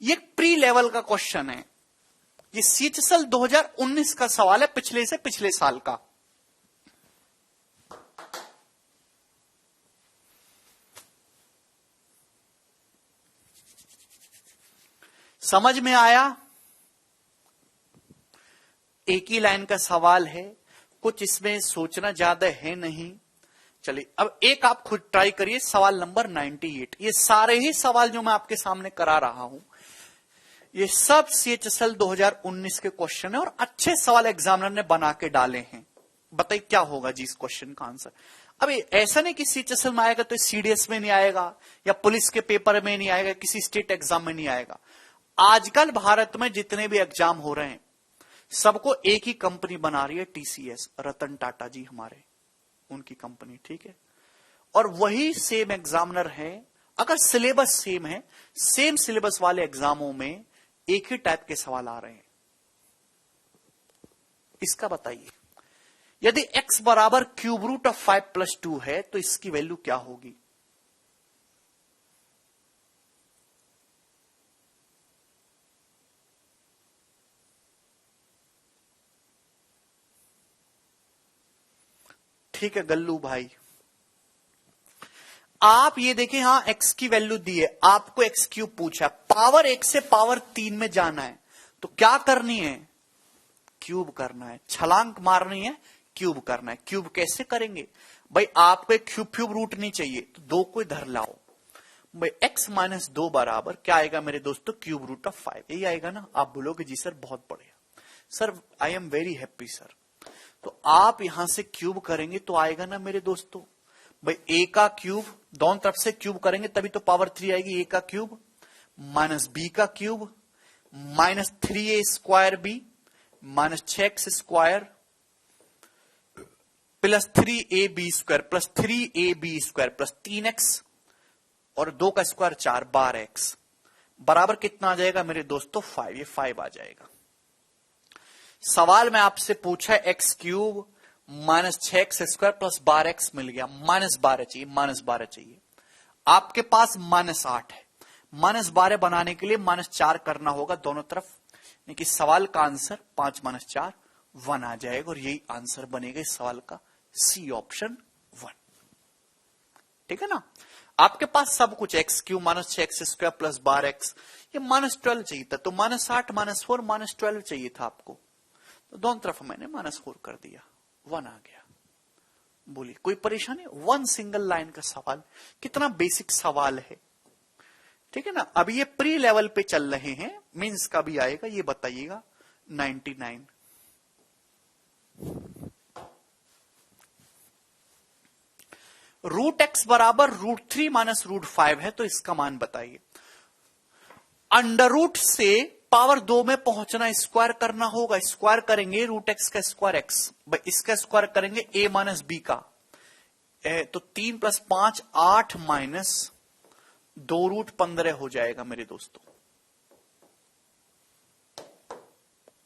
ये प्री लेवल का क्वेश्चन है। ये सीएचएसएल 2019 का सवाल है, पिछले से पिछले साल का। समझ में आया? एक ही लाइन का सवाल है, कुछ इसमें सोचना ज्यादा है नहीं। चलिए अब एक आप खुद ट्राई करिए, सवाल नंबर 98। ये सारे ही सवाल जो मैं आपके सामने करा रहा हूं, ये सब सीएचएसएल 2019 के क्वेश्चन है और अच्छे सवाल एग्जामिनर ने बना के डाले हैं। बताइए क्या होगा जी इस क्वेश्चन का आंसर। अब ऐसा नहीं कि सीएचएसएल में आएगा तो सीडीएस में नहीं आएगा, या पुलिस के पेपर में नहीं आएगा, किसी स्टेट एग्जाम में नहीं आएगा। आजकल भारत में जितने भी एग्जाम हो रहे हैं सबको एक ही कंपनी बना रही है, टीसीएस, रतन टाटा जी हमारे, उनकी कंपनी, ठीक है। और वही सेम एग्जामिनर है। अगर सिलेबस सेम है, सेम सिलेबस वाले एग्जामों में एक ही टाइप के सवाल आ रहे हैं। इसका बताइए, यदि x बराबर क्यूब रूट ऑफ 5 + 2 है तो इसकी वैल्यू क्या होगी। ठीक है गल्लू भाई, आप ये देखें, हाँ x की वैल्यू दी है, आपको x क्यूब पूछा, पावर 1 से पावर 3 में जाना है तो क्या करनी है, क्यूब करना है। छलांग मारनी है, क्यूब करना है। क्यूब कैसे करेंगे भाई, आपको एक क्यूब रूट नहीं चाहिए तो 2 को इधर लाओ भाई। x माइनस 2 बराबर क्या आएगा मेरे दोस्तों, क्यूब रूट ऑफ 5, यही आएगा ना। आप बोलोगे जी सर बहुत बढ़िया sir, I am very happy sir. तो आप यहां से क्यूब करेंगे तो आएगा ना मेरे दोस्तों भाई, a का क्यूब, दोनों तरफ से क्यूब करेंगे तभी तो पावर 3 आएगी। a का क्यूब माइनस b का cube minus 3a square b minus 6x square plus 3ab square plus 3ab square plus 3x और 2 का स्क्वायर 4, 12x बराबर कितना आ जाएगा मेरे दोस्तों, 5। ये 5 आ जाएगा। सवाल में आपसे पूछा है x cube minus 6x square plus 12x मिल गया, -12 चाहिए, -12 चाहिए। आपके पास -8 है, -12 बनाने के लिए -4 करना होगा दोनों तरफ, यानी कि सवाल का आंसर 5 - 4 1 आ जाएगा और यही आंसर बनेगा इस सवाल का, सी ऑप्शन 1। ठीक है ना। आपके पास सब कुछ, x cube minus 6x square plus 12x, ये -12 चाहिए था तो -8 -4 -12 चाहिए था आपको, तो दोनों तरफ मैंने -4 कर दिया, 1 आ गया। बोलिए कोई परेशानी, 1 सिंगल लाइन का सवाल, कितना बेसिक सवाल है। ठीक है ना। अभी ये प्री लेवल पे चल रहे हैं, मींस का भी आएगा, ये बताइएगा 99। √x बराबर √3 - √5 है तो इसका मान बताइए। अंडर रूट से पावर 2 में पहुंचना, स्क्वायर करना होगा, स्क्वायर करेंगे रूट एक्स का स्क्वायर एक्स, इसका स्क्वायर करेंगे a माइनस बी का, तो 3 + 5 8 माइनस 2√15 हो जाएगा मेरे दोस्तों।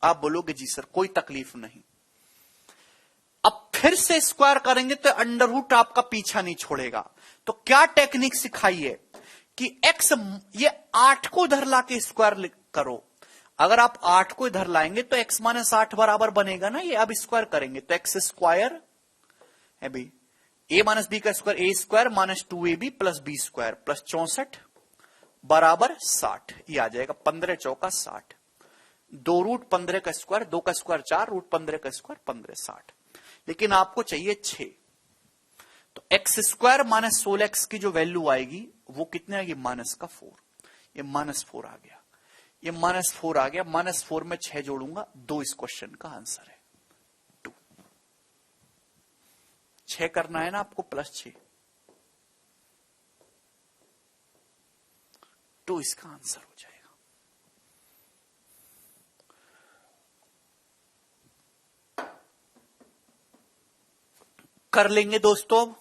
आप बोलोगे जी सर कोई तकलीफ नहीं। अब फिर से स्क्वायर करेंगे तो अंडर रूट आपका पीछा नहीं छोड़ेगा। तो क्या टेक्निक सिखाई है कि x, ये 8 को इधर लाके स्क्वायर करो। अगर आप 8 को इधर लाएंगे तो x - 8 बराबर बनेगा ना, ये अब स्क्वायर करेंगे तो x स्क्वायर है भाई, a माइनस बी का square a square minus 2ab plus b square plus 64 बराबर 60, ये आ जाएगा 15 चौका 60, 2√15 का स्क्वायर, 2 का स्क्वायर 4, √15 का स्क्वायर 15 60। लेकिन आपको चाहिए 6, तो एक्स स्क्वायर माइनस 16x की जो वैल्यू आएगी वो कितने आएगी, -4। ये -4 आ गया, ये -4 आ गया, -4 में 6 जोड़ूंगा, 2 इस क्वेश्चन का आंसर है 2। 6 करना है ना आपको, +6, 2 इसका आंसर हो जाएगा। कर लेंगे दोस्तों। अब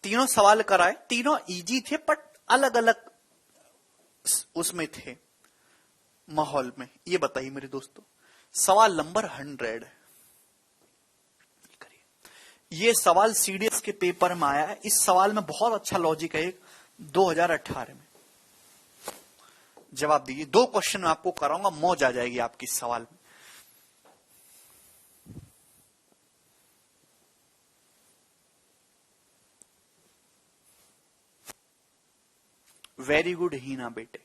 तीनों सवाल कराए, तीनों इजी थे बट अलग अलग उसमें थे माहौल में। ये बताइए मेरे दोस्तों, सवाल नंबर 100, ये सवाल सीडीएस के पेपर में आया है। इस सवाल में बहुत अच्छा लॉजिक है, 2018 में जवाब दीजिए। 2 क्वेश्चन मैं आपको कराऊंगा, मौज आ जाएगी आपकी इस सवाल में। वेरी गुड हीना बेटे,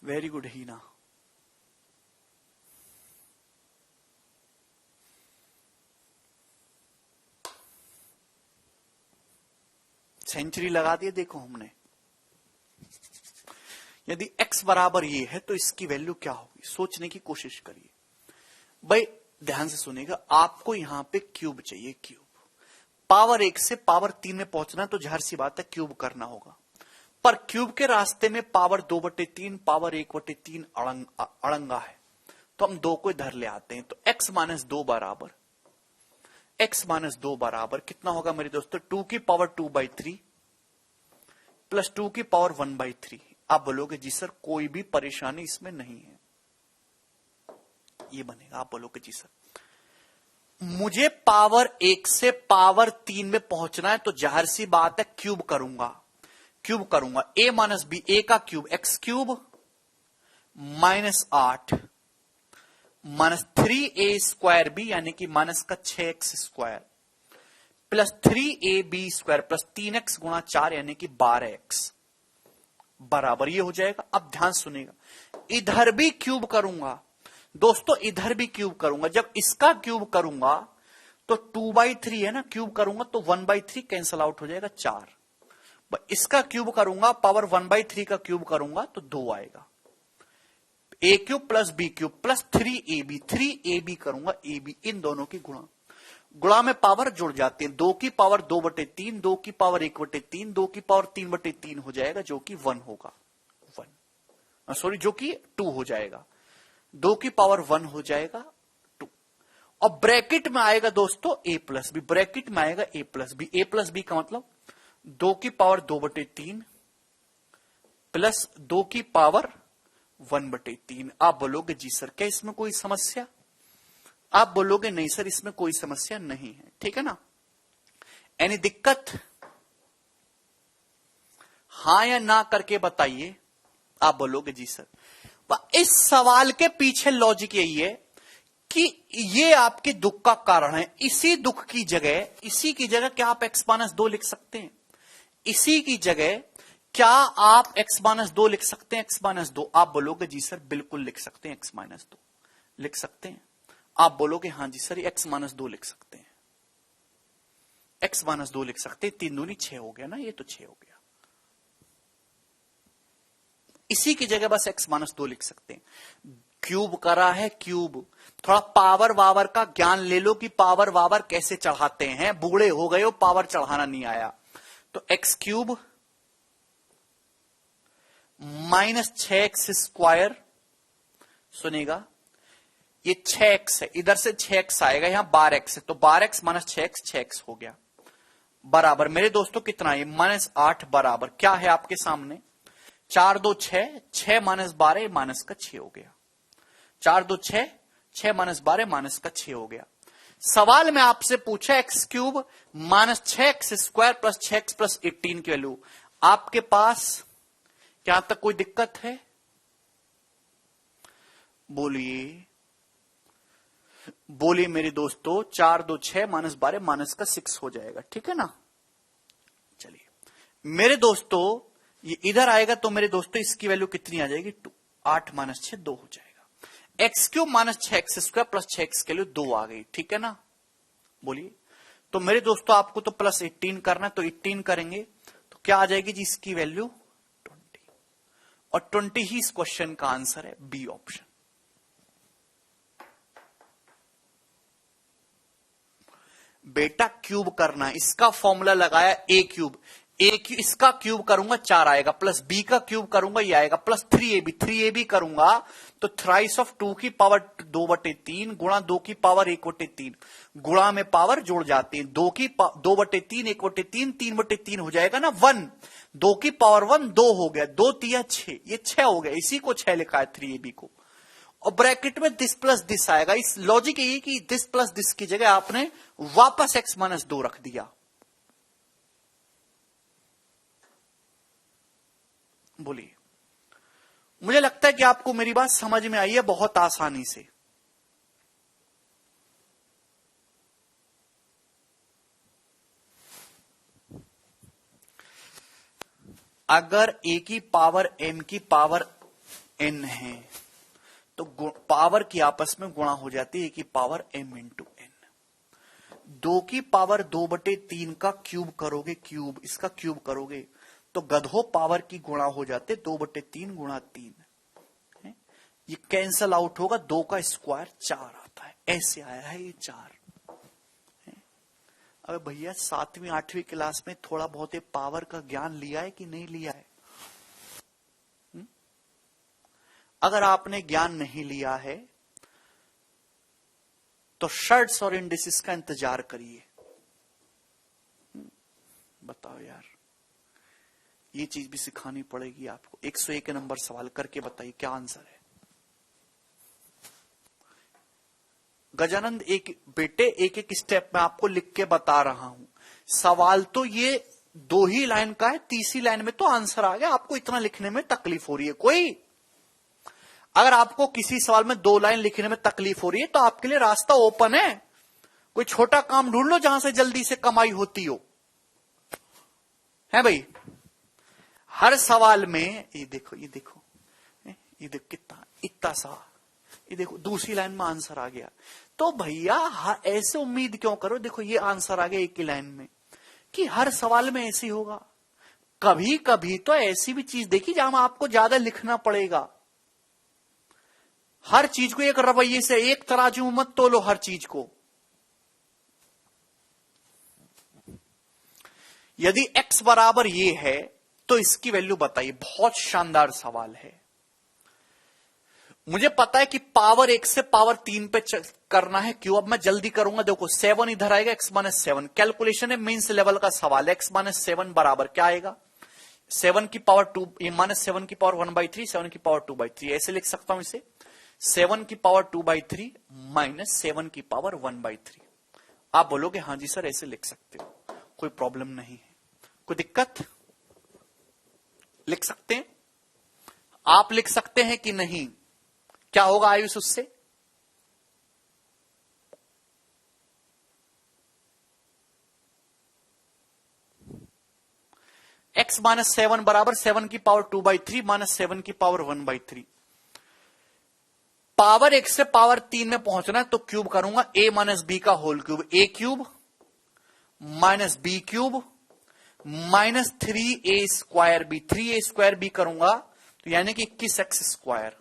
वेरी गुड हीना। सेंचुरी लगा दिए देखो हमने। यदि x बराबर ये है तो इसकी वैल्यू क्या होगी, सोचने की कोशिश करिए भाई, ध्यान से सुनिएगा। आपको यहां पे क्यूब चाहिए, क्यूब पावर 1 से पावर 3 में पहुंचना है तो जाहिर सी बात है क्यूब करना होगा, पर क्यूब के रास्ते में पावर 2/3 पावर 1/3 अड़ंगा है, तो हम 2 को इधर ले आते हैं। तो x - 2 बराबर, x - 2 बराबर कितना होगा मेरे दोस्तों, 2 की पावर 2/3 प्लस 2 की पावर 1/3। आप बोलोगे जी सर कोई भी परेशानी इसमें नहीं है, ये बनेगा। आप बोलोगे जी सर मुझे पावर 1 से पावर 3 में पहुंचना है तो जाहिर सी बात है क्यूब करूंगा, क्यूब करूंगा। a माइनस बी, a का cube x cube -8 -3a square b यानी कि माइनस का 6x square plus 3ab square plus 3x गुणा 4 यानी कि 12x बराबर ये हो जाएगा। अब ध्यान सुनेगा, इधर भी क्यूब करूंगा दोस्तों, इधर भी क्यूब करूंगा। जब इसका क्यूब करूंगा तो 2/3 है ना, क्यूब करूंगा तो 1/3 कैंसल आउट हो जाएगा 4। इसका क्यूब करूंगा, पावर 1/3 का क्यूब करूंगा तो 2 आएगा। a cube plus b cube plus 3ab करूंगा, ab इन दोनों की गुणा में पावर जुड़ जाती है। 2 की पावर 2/3, 2 की पावर 1/3, 2 की पावर 3/3 हो जाएगा जो कि 1 होगा, 1 सॉरी जो कि 2 हो जाएगा। 2 की पावर 1 हो जाएगा 2, और ब्रैकेट में आएगा दोस्तों a प्लस बी, ब्रैकेट में आएगा a plus B. a plus B का मतलब 2 की पावर 2/3 प्लस 2 की पावर 1/3। आप बोलोगे जी सर क्या इसमें कोई समस्या, आप बोलोगे नहीं सर इसमें कोई समस्या नहीं है, ठीक है ना, एनी दिक्कत, हां या ना करके बताइए। आप बोलोगे जी सर। इस सवाल के पीछे लॉजिक यही है कि ये आपके दुख का कारण है। इसी दुख की जगह, इसी की जगह क्या आप x - 2 लिख सकते हैं, इसी की जगह क्या आप x - 2 लिख सकते हैं, x - 2। आप बोलोगे जी सर बिल्कुल लिख सकते हैं, x - 2 लिख सकते हैं। आप बोलोगे हां जी सर x - 2 लिख सकते हैं, x - 2 लिख सकते हैं। 3 दूनी 6 हो गया ना, ये तो 6 हो गया। इसी की जगह बस x - 2 लिख सकते हैं। क्यूब करा है, क्यूब, थोड़ा पावर वावर का ज्ञान ले लो कि पावर वावर कैसे चढ़ाते हैं, बूढ़े हो गए हो पावर चढ़ाना नहीं आया। तो x क्यूब माइनस 6x², सुनेगा, ये 6x है, इधर से 6x आएगा, यहां 12x है, तो 12x माइनस 6x 6x हो गया, बराबर मेरे दोस्तों कितना है, -8 बराबर क्या है आपके सामने, 4 2 6, 6 माइनस 12 माइनस का 6 हो गया, 4 2 6, 6 माइनस 12 माइनस का 6 हो गया। सवाल में आपसे पूछा x³ minus 6x² plus 6x plus 18 की वैल्यू, आपके पास क्या तक कोई दिक्कत है, बोलिए बोलिए मेरे दोस्तों, 4 2 6 माइनस 12 माइनस का 6 हो जाएगा, ठीक है ना। चलिए मेरे दोस्तों ये इधर आएगा तो मेरे दोस्तों इसकी वैल्यू कितनी आ जाएगी, 2, 8 माइनस 6 2 हो जाएगा, x³ minus 6x² plus 6x के लिए 2 आ गई, ठीक है ना। बोलिए, तो मेरे दोस्तों आपको तो प्लस 18 करना है, तो 18 करेंगे तो क्या आ जाएगी जी, इसकी वैल्यू 20, और 20 ही इस क्वेश्चन का आंसर है, बी ऑप्शन। बेटा क्यूब करना, इसका फॉर्मूला लगाया a³, इसका क्यूब करूंगा 4 आएगा, प्लस b का क्यूब करूंगा ये आएगा, प्लस 3ab करूंगा तो थ्राइस ऑफ 2 की पावर 2/3 गुणा 2 की पावर 1/3, गुणा में पावर जुड़ जाती है, 2/3 1/3 3/3 हो जाएगा ना 1, 2 की पावर 1 2 हो गया, 2 3 6, ये 6 हो गया, इसी को 6 लिखा है 3ab को, और ब्रैकेट में दिस प्लस दिस आएगा। इस लॉजिक यही कि दिस प्लस दिस की जगह आपने वापस x माइनस 2 रख दिया। बोलिए, मुझे लगता है कि आपको मेरी बात समझ में आई है बहुत आसानी से। अगर a की पावर m की पावर n है तो पावर की आपस में गुणा हो जाती है, a की पावर m इंटू n। 2 की पावर 2/3 का क्यूब करोगे, क्यूब इसका क्यूब करोगे तो गधो पावर की गुणा हो जाते, 2/3 गुणा 3, ये कैंसल आउट होगा, 2 का स्क्वायर 4 आता है, ऐसे आया है ये 4। अबे भैया 7वीं 8वीं क्लास में थोड़ा बहुत ये पावर का ज्ञान लिया है कि नहीं लिया है? अगर आपने ज्ञान नहीं लिया है तो शर्ट्स और इंडिसेस का इंतजार करिए। बताओ यार, ये चीज भी सिखानी पड़ेगी आपको। 101 नंबर सवाल करके बताइए क्या आंसर है। गजानंद एक बेटे एक एक स्टेप में आपको लिख के बता रहा हूं। सवाल तो ये 2 ही लाइन का है, तीसरी लाइन में तो आंसर आ गया, आपको इतना लिखने में तकलीफ हो रही है कोई? अगर आपको किसी सवाल में 2 लाइन लिखने में तकलीफ हो रही है तो आपके लिए रास्ता ओपन है, कोई छोटा काम ढूंढ लो जहां से जल्दी से कमाई होती हो, है भाई। हर सवाल में ये देखो कितना इतना सा, ये देखो दूसरी लाइन में आंसर आ गया। तो भैया ऐसे उम्मीद क्यों करो, देखो ये आंसर आ गया एक ही लाइन में, कि हर सवाल में ऐसे ही होगा। कभी कभी तो ऐसी भी चीज देखी जहां आपको ज्यादा लिखना पड़ेगा। हर चीज को एक रवैये से, एक तराजू में मत तोलो हर चीज को। यदि x बराबर ये है तो इसकी वैल्यू बताइए। बहुत शानदार सवाल है। मुझे पता है कि पावर 1 से पावर 3 पे करना है, क्यों? अब मैं जल्दी करूंगा। देखो 7 इधर आएगा, x माइनस 7 कैलकुलेशन है, मीन्स लेवल का सवाल। x माइनस 7 बराबर क्या आएगा, 7 की पावर 2 माइनस 7 की पावर 1/3, 7 की पावर 2/3, ऐसे लिख सकता हूं इसे। 7 की पावर 2/3 माइनस 7 की पावर 1/3। आप बोलोगे हाँ जी सर ऐसे लिख सकते हो, कोई प्रॉब्लम नहीं है, कोई दिक्कत? लिख सकते हैं, आप लिख सकते हैं कि नहीं? क्या होगा आयुष उससे? x माइनस 7 बराबर 7 की पावर 2/3 माइनस 7 की पावर 1/3। पावर 1 से पावर 3 में पहुंचना है तो क्यूब करूंगा, a माइनस बी का whole cube, a³ minus b³ minus 3a²b, 3a²b करूंगा तो यानी कि 21x²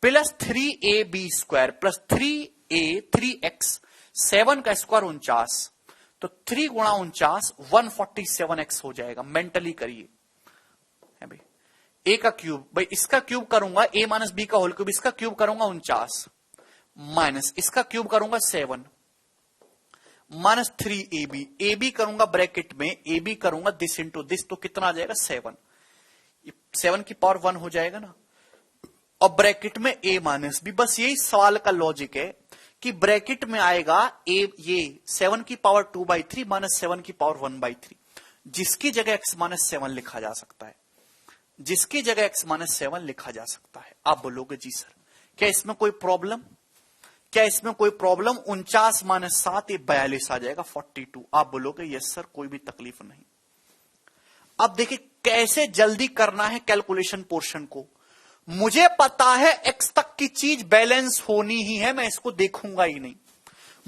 plus 3ab² plus 3x 7 का स्क्वायर 49, तो 3 गुणा 49 147x हो जाएगा। मेंटली करिए, ए का क्यूब, भाई इसका क्यूब करूंगा ए माइनस बी का होल क्यूब, इसका क्यूब करूंगा 49 माइनस इसका क्यूब करूंगा 7 माइनस 3ab, ए बी करूंगा ब्रैकेट में, ए बी करूंगा दिस इंटू दिस, तो कितना आ जाएगा 7, 7 की पावर 1 हो जाएगा ना, और ब्रैकेट में ए माइनस बी। बस यही सवाल का लॉजिक है कि ब्रैकेट में आएगा ए, ये 7 की पावर 2/3 माइनस 7 की पावर 1/3, जिसकी जगह x माइनस 7 लिखा जा सकता है, जिसकी जगह x माइनस 7 लिखा जा सकता है। आप बोलोगे जी सर क्या इसमें कोई प्रॉब्लम, क्या इसमें कोई प्रॉब्लम, 49 माइनस 7 ये 42 आ जाएगा 42। आप बोलोगे यस सर कोई भी तकलीफ नहीं। अब देखिए कैसे जल्दी करना है कैलकुलेशन पोर्शन को। मुझे पता है x तक की चीज बैलेंस होनी ही है, मैं इसको देखूंगा ही नहीं।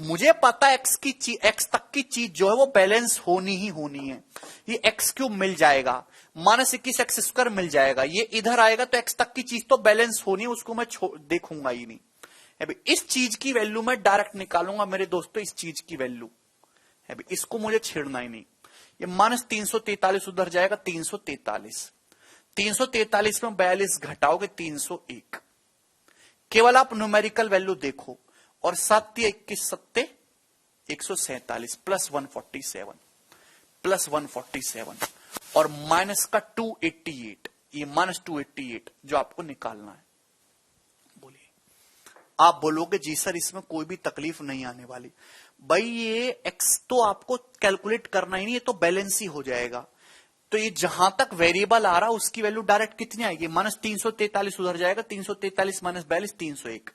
मुझे पता है x तक की चीज जो है वो बैलेंस होनी ही होनी है। ये x क्यूब मिल जाएगा, माइनस 21 एक्स स्क्वायर मिल जाएगा, ये इधर आएगा तो x तक की चीज तो बैलेंस होनी है, उसको मैं देखूंगा ही नहीं। अभी इस चीज की वैल्यू मैं डायरेक्ट निकालूंगा मेरे दोस्तों, इस चीज की वैल्यू अभी इसको मुझे छेड़ना ही नहीं। ये माइनस 343 उधर जाएगा 343, 343 में 42 घटाओगे 301। केवल आप न्यूमेरिकल वैल्यू देखो, और 7 21 सत्ते 147 प्लस 147 प्लस 147 और माइनस का 288, ये माइनस 288 जो आपको निकालना है। बोलिए, आप बोलोगे जी सर इसमें कोई भी तकलीफ नहीं आने वाली। भाई ये एक्स तो आपको कैलकुलेट करना ही नहीं, ये तो बैलेंस ही हो जाएगा। तो ये जहां तक वेरिएबल आ रहा है उसकी वैल्यू डायरेक्ट कितनी आएगी, माइनस 343 उधर जाएगा, 343 माइनस 42 301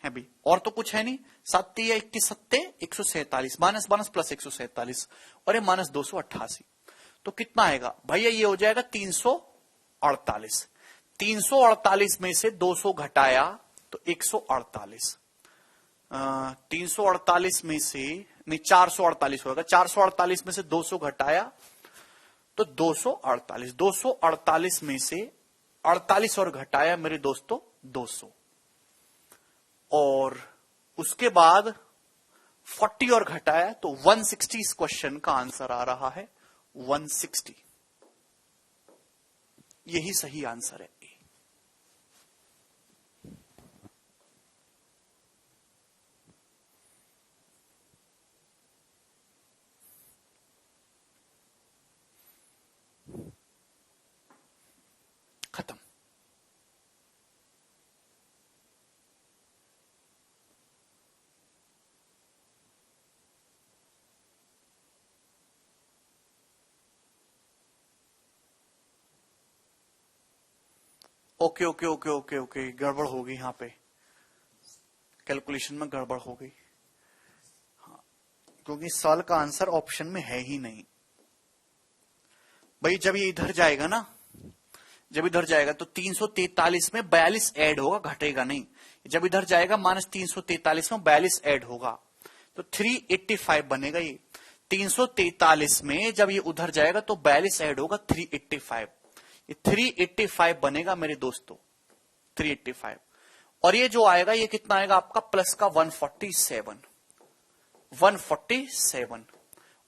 है भी, और तो कुछ है नहीं। 7 21 सत्ते 147 माइनस माइनस प्लस 147 और ये माइनस 288, तो कितना आएगा भैया, ये हो जाएगा 348। 348 में से 200 घटाया तो 148, 348 में से नहीं 448 होगा, 448 में से 200 घटाया तो 248, 248 में से 48 और घटाया मेरे दोस्तों 200, और उसके बाद 40 और घटाया तो 160। इस क्वेश्चन का आंसर आ रहा है 160, यही सही आंसर है। खत्म। Okay okay okay okay okay, गड़बड़ हो गई यहां पे, कैलकुलेशन में गड़बड़ हो गई। हाँ, क्योंकि इस सवाल का आंसर ऑप्शन में है ही नहीं। भाई जब ये इधर जाएगा ना, जब इधर जाएगा तो 343 में 42 ऐड होगा, घटेगा नहीं। जब इधर जाएगा माइनस 343 में 42 ऐड होगा तो 385 बनेगा। ये 343 में जब ये उधर जाएगा तो 42 ऐड होगा 385, ये 385 बनेगा मेरे दोस्तों 385, और ये जो आएगा ये कितना आएगा आपका प्लस का 147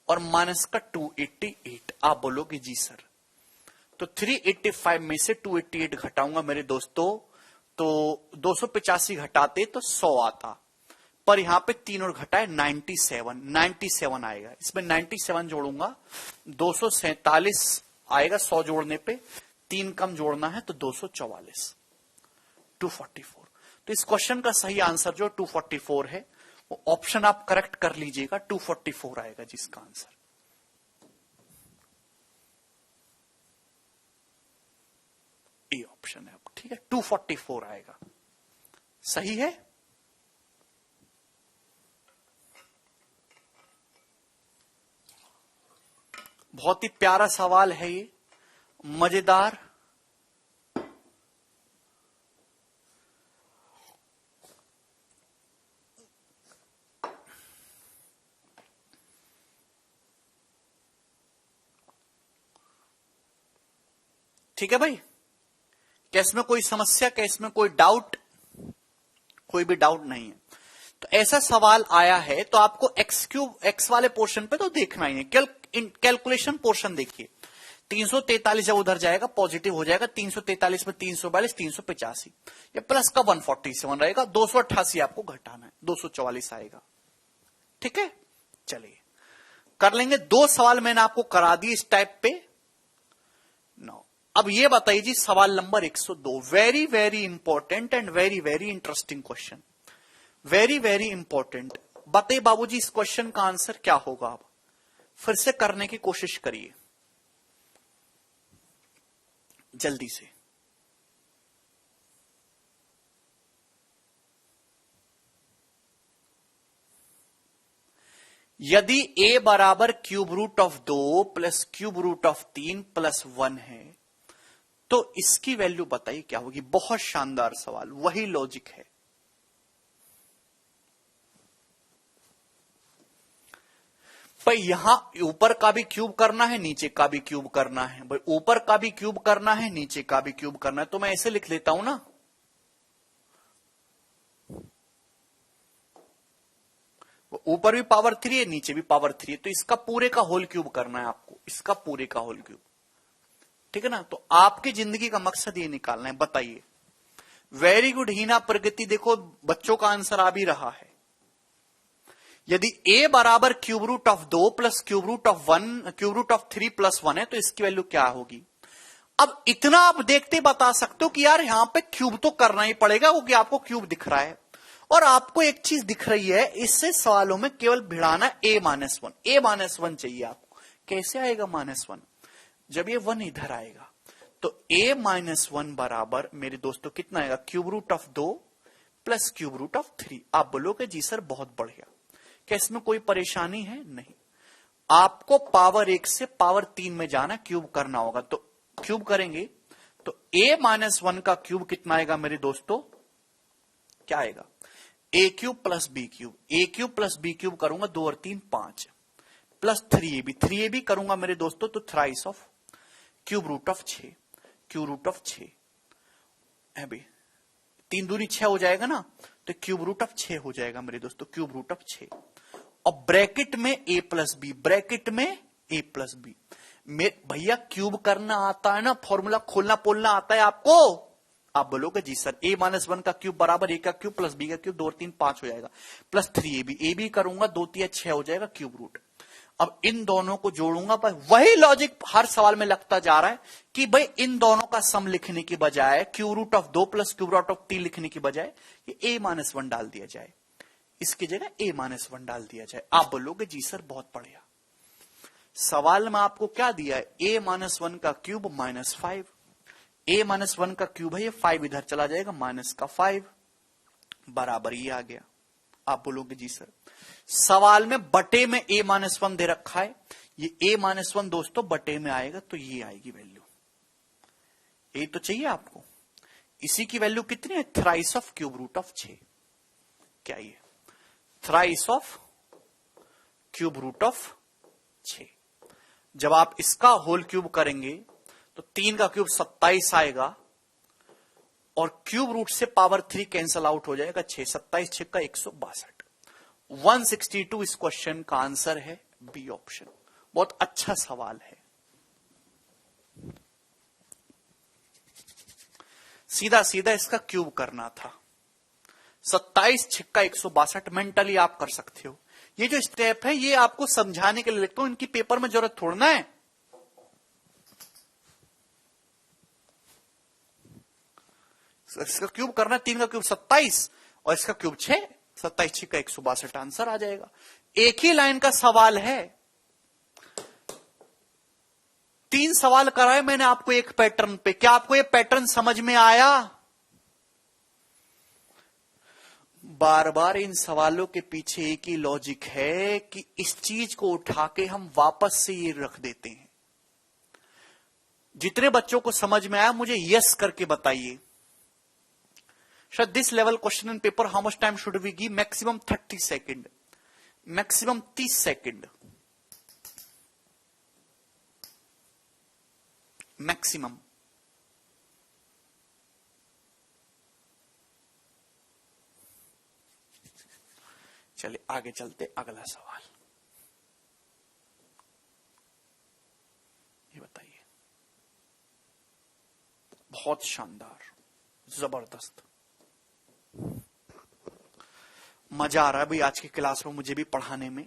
और माइनस का 288। आप बोलोगे जी सर, तो 385 में से 288 घटाऊंगा मेरे दोस्तों तो 285 घटाते तो 100 आता, पर यहां पे 3 और घटाए 97 आएगा। इसमें 97 जोड़ूंगा 247 आएगा, 100 जोड़ने पे 3 कम जोड़ना है तो 244 244। तो इस क्वेश्चन का सही आंसर जो 244 है वो ऑप्शन आप करेक्ट कर लीजिएगा, 244 आएगा जिसका आंसर। ए ऑप्शन है, ठीक है 244 आएगा, सही है। बहुत ही प्यारा सवाल है ये, मजेदार। ठीक है भाई, क्या इसमें कोई समस्या, क्या इसमें कोई डाउट, कोई भी डाउट नहीं है। तो ऐसा सवाल आया है तो आपको एक्स क्यूब एक्स वाले पोर्शन पे तो देखना ही है, कैलकुलेशन पोर्शन देखिए। 343 जब उधर जाएगा पॉजिटिव हो जाएगा, 343 में 342, 385, या प्लस का 147 रहेगा, 288 आपको घटाना है, 244 आएगा। ठीक है, चलिए कर लेंगे। 2 सवाल मैंने आपको करा दिए इस टाइप पे। नो, अब ये बताइए जी सवाल number 102, very very important and very very interesting question, very very important. बताइए बाबूजी इस क्वेश्चन का आंसर क्या होगा? आप फिर से करने की कोशिश करिए जल्दी से। यदि a बराबर cube root of 2 plus cube root of 3 plus 1 है तो इसकी वैल्यू बताइए क्या होगी? बहुत शानदार सवाल, वही लॉजिक है। भाई यहां ऊपर का भी क्यूब करना है, नीचे का भी क्यूब करना है। भाई ऊपर का भी क्यूब करना है, नीचे का भी क्यूब करना है, तो मैं ऐसे लिख लेता हूं ना, ऊपर भी पावर 3 है, नीचे भी पावर 3 है, तो इसका पूरे का होल क्यूब करना है आपको, इसका पूरे का होल क्यूब। ठीक है ना? तो आपकी जिंदगी का मकसद ये निकालना है। बताइए, वेरी गुड हीना प्रगति, देखो बच्चों का आंसर आ भी रहा है। यदि a बराबर cube root of 2 plus cube root of 1 cube root of 3 plus 1 है तो इसकी वैल्यू क्या होगी? अब इतना आप देखते बता सकते हो कि यार यहां पे क्यूब तो करना ही पड़ेगा क्योंकि आपको क्यूब दिख रहा है और आपको एक चीज दिख रही है, इससे सवालों में केवल भिड़ाना a-1, a-1 चाहिए आपको। कैसे आएगा -1? जब ये 1 इधर आएगा तो a-1 बराबर मेरे दोस्तों कितना आएगा? Cube root of 2 plus cube root of 3। आप बोलोगे जी सर बहुत बढ़िया, क्या इसमें कोई परेशानी है? नहीं, आपको पावर 1 से पावर 3 में जाना, क्यूब करना होगा। तो क्यूब करेंगे तो a-1 का क्यूब कितना आएगा मेरे दोस्तों? क्या आएगा? a cube plus b cube, a cube plus b cube करूंगा 2 और 3 5 प्लस 3ab करूंगा मेरे दोस्तों तो thrice of cube root of 6, cube root of 6 है भाई, 3 दूनी 6 हो जाएगा ना, तो क्यूब रूट ऑफ 6 हो जाएगा मेरे दोस्तों, क्यूब रूट ऑफ 6। और ब्रैकेट में a प्लस बी, ब्रैकेट में a प्लस बी। भैया क्यूब करना आता है ना, फॉर्मूला खोलना पोलना आता है आपको? आप बोलोगे जी सर a-1 का क्यूब बराबर a का क्यूब प्लस b का क्यूब, 2 और 3 5 हो जाएगा, प्लस 3ab, ab करूंगा 2 3 6 हो जाएगा क्यूब रूट। अब इन दोनों को जोड़ूंगा, पर वही लॉजिक हर सवाल में लगता जा रहा है कि भाई इन दोनों का सम लिखने की बजाय cube root of 2 plus cube root of 3 लिखने की बजाय ये a-1 डाल दिया जाए, इसकी जगह a-1 डाल दिया जाए। आप बोलोगे जी सर बहुत बढ़िया। सवाल में आपको क्या दिया है? a-1 का क्यूब -5, a-1 का क्यूब है ये 5 इधर चला जाएगा, माइनस का 5 बराबर ये आ गया। आप बोलोगे जी सर सवाल में बटे में a-1 दे रखा है, ये a-1 दोस्तों बटे में आएगा तो ये आएगी वैल्यू, ये तो चाहिए आपको। इसी की वैल्यू कितनी है? Thrice of cube root of 6। क्या ये thrice of cube root of 6। जब आप इसका होल क्यूब करेंगे तो 3 का क्यूब 27 आएगा और क्यूब रूट से पावर 3 कैंसल आउट हो जाएगा, 6 27 6 का 162, 162 इस क्वेश्चन का आंसर है, बी ऑप्शन। बहुत अच्छा सवाल है, सीधा सीधा इसका क्यूब करना था। 27 6 का 162 मेंटली आप कर सकते हो। ये जो स्टेप है ये आपको समझाने के लिए लिखता हूं, इनकी पेपर में जरूरत थोड़ना है। इसका क्यूब करना है, 3 का क्यूब 27 और इसका क्यूब 6, 27 6 का 162 आंसर आ जाएगा। एक ही लाइन का सवाल है, 3 सवाल कराए मैंने आपको एक पैटर्न पे। क्या आपको ये पैटर्न समझ में आया? बार बार इन सवालों के पीछे एक ही लॉजिक है कि इस चीज को उठा के हम वापस से ये रख देते हैं। जितने बच्चों को समझ में आया मुझे यस करके बताइए। शायद this level question in paper how much time should we give? Maximum 30 second, maximum 30 second maximum. चलिए आगे चलते, अगला सवाल ये बताइए। बहुत शानदार, जबरदस्त, मजा आ रहा है भाई आज की क्लास में मुझे भी पढ़ाने में।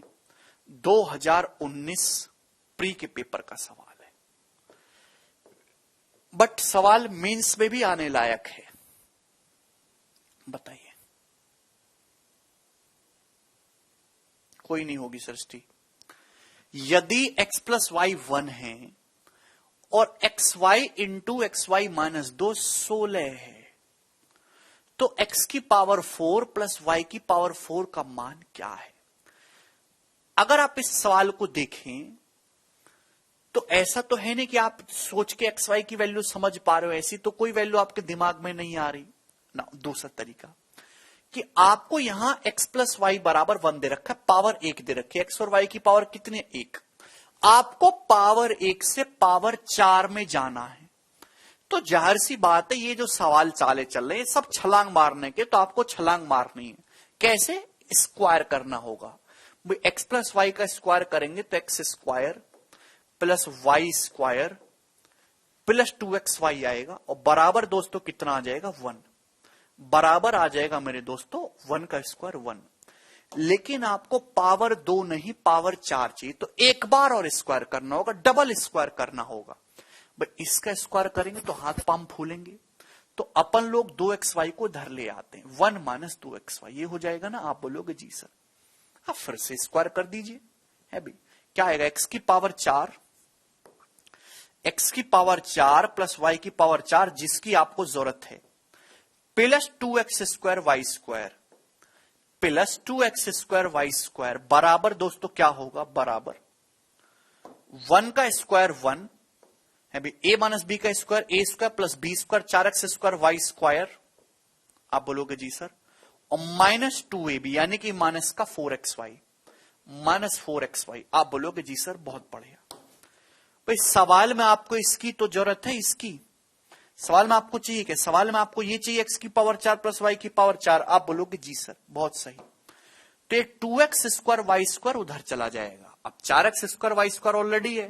2019 प्री के पेपर का सवाल है, बट सवाल मेंस में भी आने लायक है। बताइए, कोई नहीं होगी सृष्टि। यदि x प्लस वाई 1 है और X Y into X Y minus 2 16 है, तो x की पावर 4 प्लस वाई की पावर 4 का मान क्या है? अगर आप इस सवाल को देखें तो ऐसा तो है नहीं कि आप सोच के एक्स वाई की वैल्यू समझ पा रहे हो, ऐसी तो कोई वैल्यू आपके दिमाग में नहीं आ रही ना। दूसरा तरीका कि आपको यहां x प्लस वाई बराबर 1 दे रखा है, पावर 1 दे रखी है, x और y की पावर कितनी है? 1। आपको पावर 1 से पावर 4 में जाना है, तो जाहिर सी बात है ये जो सवाल चाले चल रहे हैं सब छलांग मारने के, तो आपको छलांग मारनी है। कैसे? स्क्वायर करना होगा। एक्स प्लस वाई का स्क्वायर करेंगे तो X square plus Y square plus 2xy आएगा, और बराबर दोस्तों कितना आ जाएगा? 1। बराबर आ जाएगा मेरे दोस्तों 1 का स्क्वायर 1। लेकिन आपको पावर 2 नहीं पावर 4 चाहिए, तो एक बार और स्क्वायर करना होगा, डबल स्क्वायर करना होगा। भाई इसका स्क्वायर करेंगे तो हाथ पांव फूलेंगे, तो अपन लोग 2xy को धर ले आते हैं, 1 माइनस 2xy ये हो जाएगा ना। आप बोलोगे जी सर, आप फिर से स्क्वायर कर दीजिए। है भाई, क्या आएगा? x की पावर 4, x की पावर 4 प्लस y की पावर 4 जिसकी आपको जरूरत है, plus 2x square Y square plus 2x square Y square बराबर दोस्तों क्या होगा? बराबर 1 का स्क्वायर 1 है भाई, a माइनस बी का square a square plus B square 4x square Y square. आप बोलोगे जी सर, और माइनस 2ab यानी कि माइनस का 4xy माइनस 4xy। आप बोलोगे जी सर बहुत बढ़िया। भाई सवाल में आपको इसकी तो जरूरत है, इसकी सवाल में आपको चाहिए क्या? सवाल में आपको ये चाहिए x की पावर 4 प्लस वाई की पावर 4। आप बोलोगे जी सर बहुत सही। तो ये 2x स्क्वायर वाई स्क्वायर उधर चला जाएगा। अब 4x square Y square already है,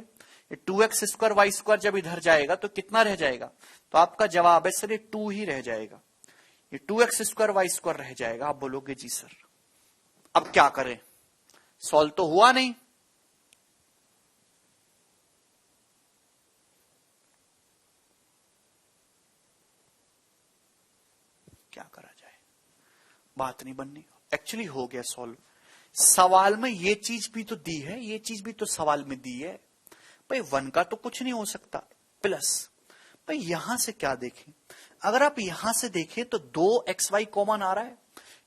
ये 2x स्क्वायर वाई स्क्वायर जब इधर जाएगा तो कितना रह जाएगा? तो आपका जवाब है सर ये 2 ही रह जाएगा, ये 2x स्क्वायर वाई स्क्वायर रह जाएगा। आप बोलोगे जी सर अब क्या करें, सॉल्व तो हुआ नहीं। क्या करा जाए, बात नहीं बननी। एक्चुअली हो गया सॉल्व। सवाल में ये चीज भी तो दी है, ये चीज भी तो सवाल में दी है। भाई 1 का तो कुछ नहीं हो सकता, प्लस भाई यहां से क्या देखें, अगर आप यहां से देखें तो 2xy कॉमन आ रहा है,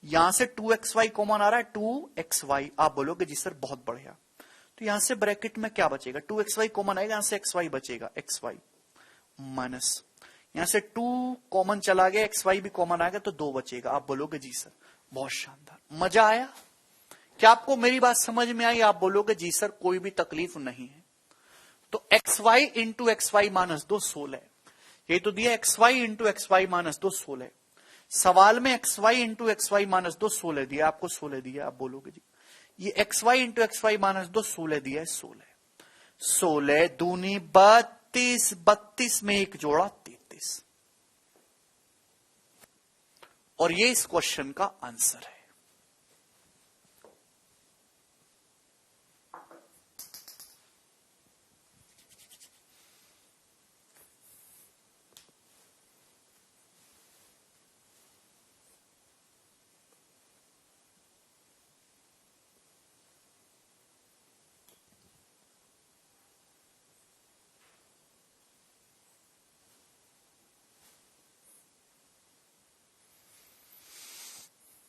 यहां से 2xy कॉमन आ रहा है 2xy। आप बोलोगे जी सर बहुत बढ़िया। तो यहां से ब्रैकेट में क्या बचेगा? 2xy कॉमन आएगा, यहां से xy बचेगा, xy माइनस यहां से 2 कॉमन चला गया, xy भी कॉमन आ गया तो 2 बचेगा। आप बोलोगे जी सर बहुत शानदार। मजा आया? क्या आपको मेरी बात समझ में आई? आप बोलोगे जी सर कोई भी तकलीफ नहीं है। तो xy इंटू xy माइनस 2 16, ये तो दिया xy इंटू xy माइनस 2 16। सवाल में xy इंटू xy माइनस 2 16 दिया, आपको 16 दिया। आप बोलोगे जी ये xy इंटू xy माइनस 2 16 दिया है, 16 दूनी 32, 32 में एक जोड़ा 33, और ये इस क्वेश्चन का आंसर है।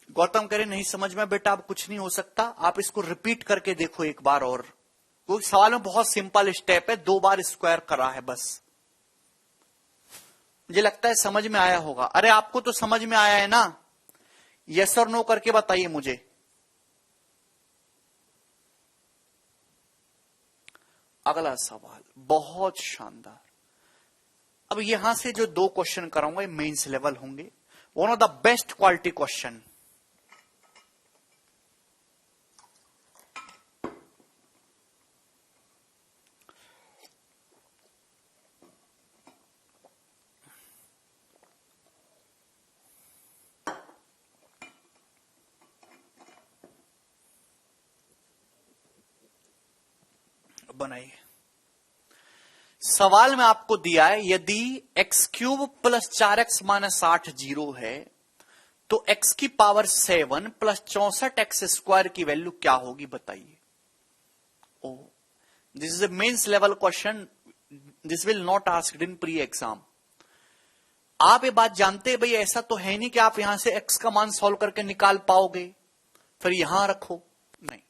गौतम कह रहे नहीं समझ में बेटा, अब कुछ नहीं हो सकता, आप इसको रिपीट करके देखो एक बार और। क्योंकि सवाल में बहुत सिंपल स्टेप है, 2 बार स्क्वायर करा है बस। मुझे लगता है समझ में आया होगा। अरे आपको तो समझ में आया है ना? यस और नो करके बताइए मुझे। अगला सवाल बहुत शानदार। अब यहां से जो 2 क्वेश्चन कराऊंगा ये मेंस लेवल होंगे, one of the best quality question. बनाइए। सवाल में आपको दिया है यदि X cube plus 4x minus 8 zero है तो x की पावर 7 प्लस 64x स्क्वायर की वैल्यू क्या होगी बताइए। Oh, this is a mains level question, this will not asked in pre exam. आप ये बात जानते हैं भाई, ऐसा तो है नहीं कि आप यहां से x का मान सॉल्व करके निकाल पाओगे फिर यहां रखो, नहीं।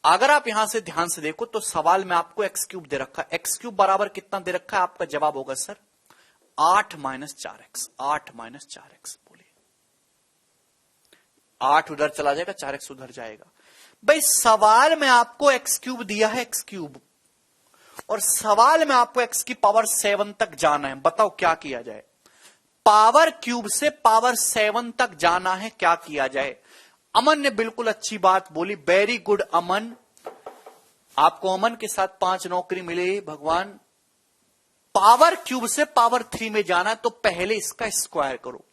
अगर आप यहां से ध्यान से देखो तो सवाल में आपको एक्स क्यूब दे रखा है। एक्स क्यूब बराबर कितना दे रखा है? आपका जवाब होगा sir 8 minus 4x। 8 minus 4x बोलिए, 8 उधर चला जाएगा, 4x उधर जाएगा। भाई सवाल में आपको एक्स क्यूब दिया है, एक्स क्यूब, और सवाल में आपको एक्स की पावर 7 तक जाना है। बताओ क्या किया जाए? पावर क्यूब से पावर 7 तक जाना है, क्या किया जाए? अमन ने बिल्कुल अच्छी बात बोली, वेरी गुड अमन। आपको अमन के साथ 5 नौकरी मिली भगवान। पावर क्यूब से पावर 3 में जाना तो पहले इसका स्क्वायर करो।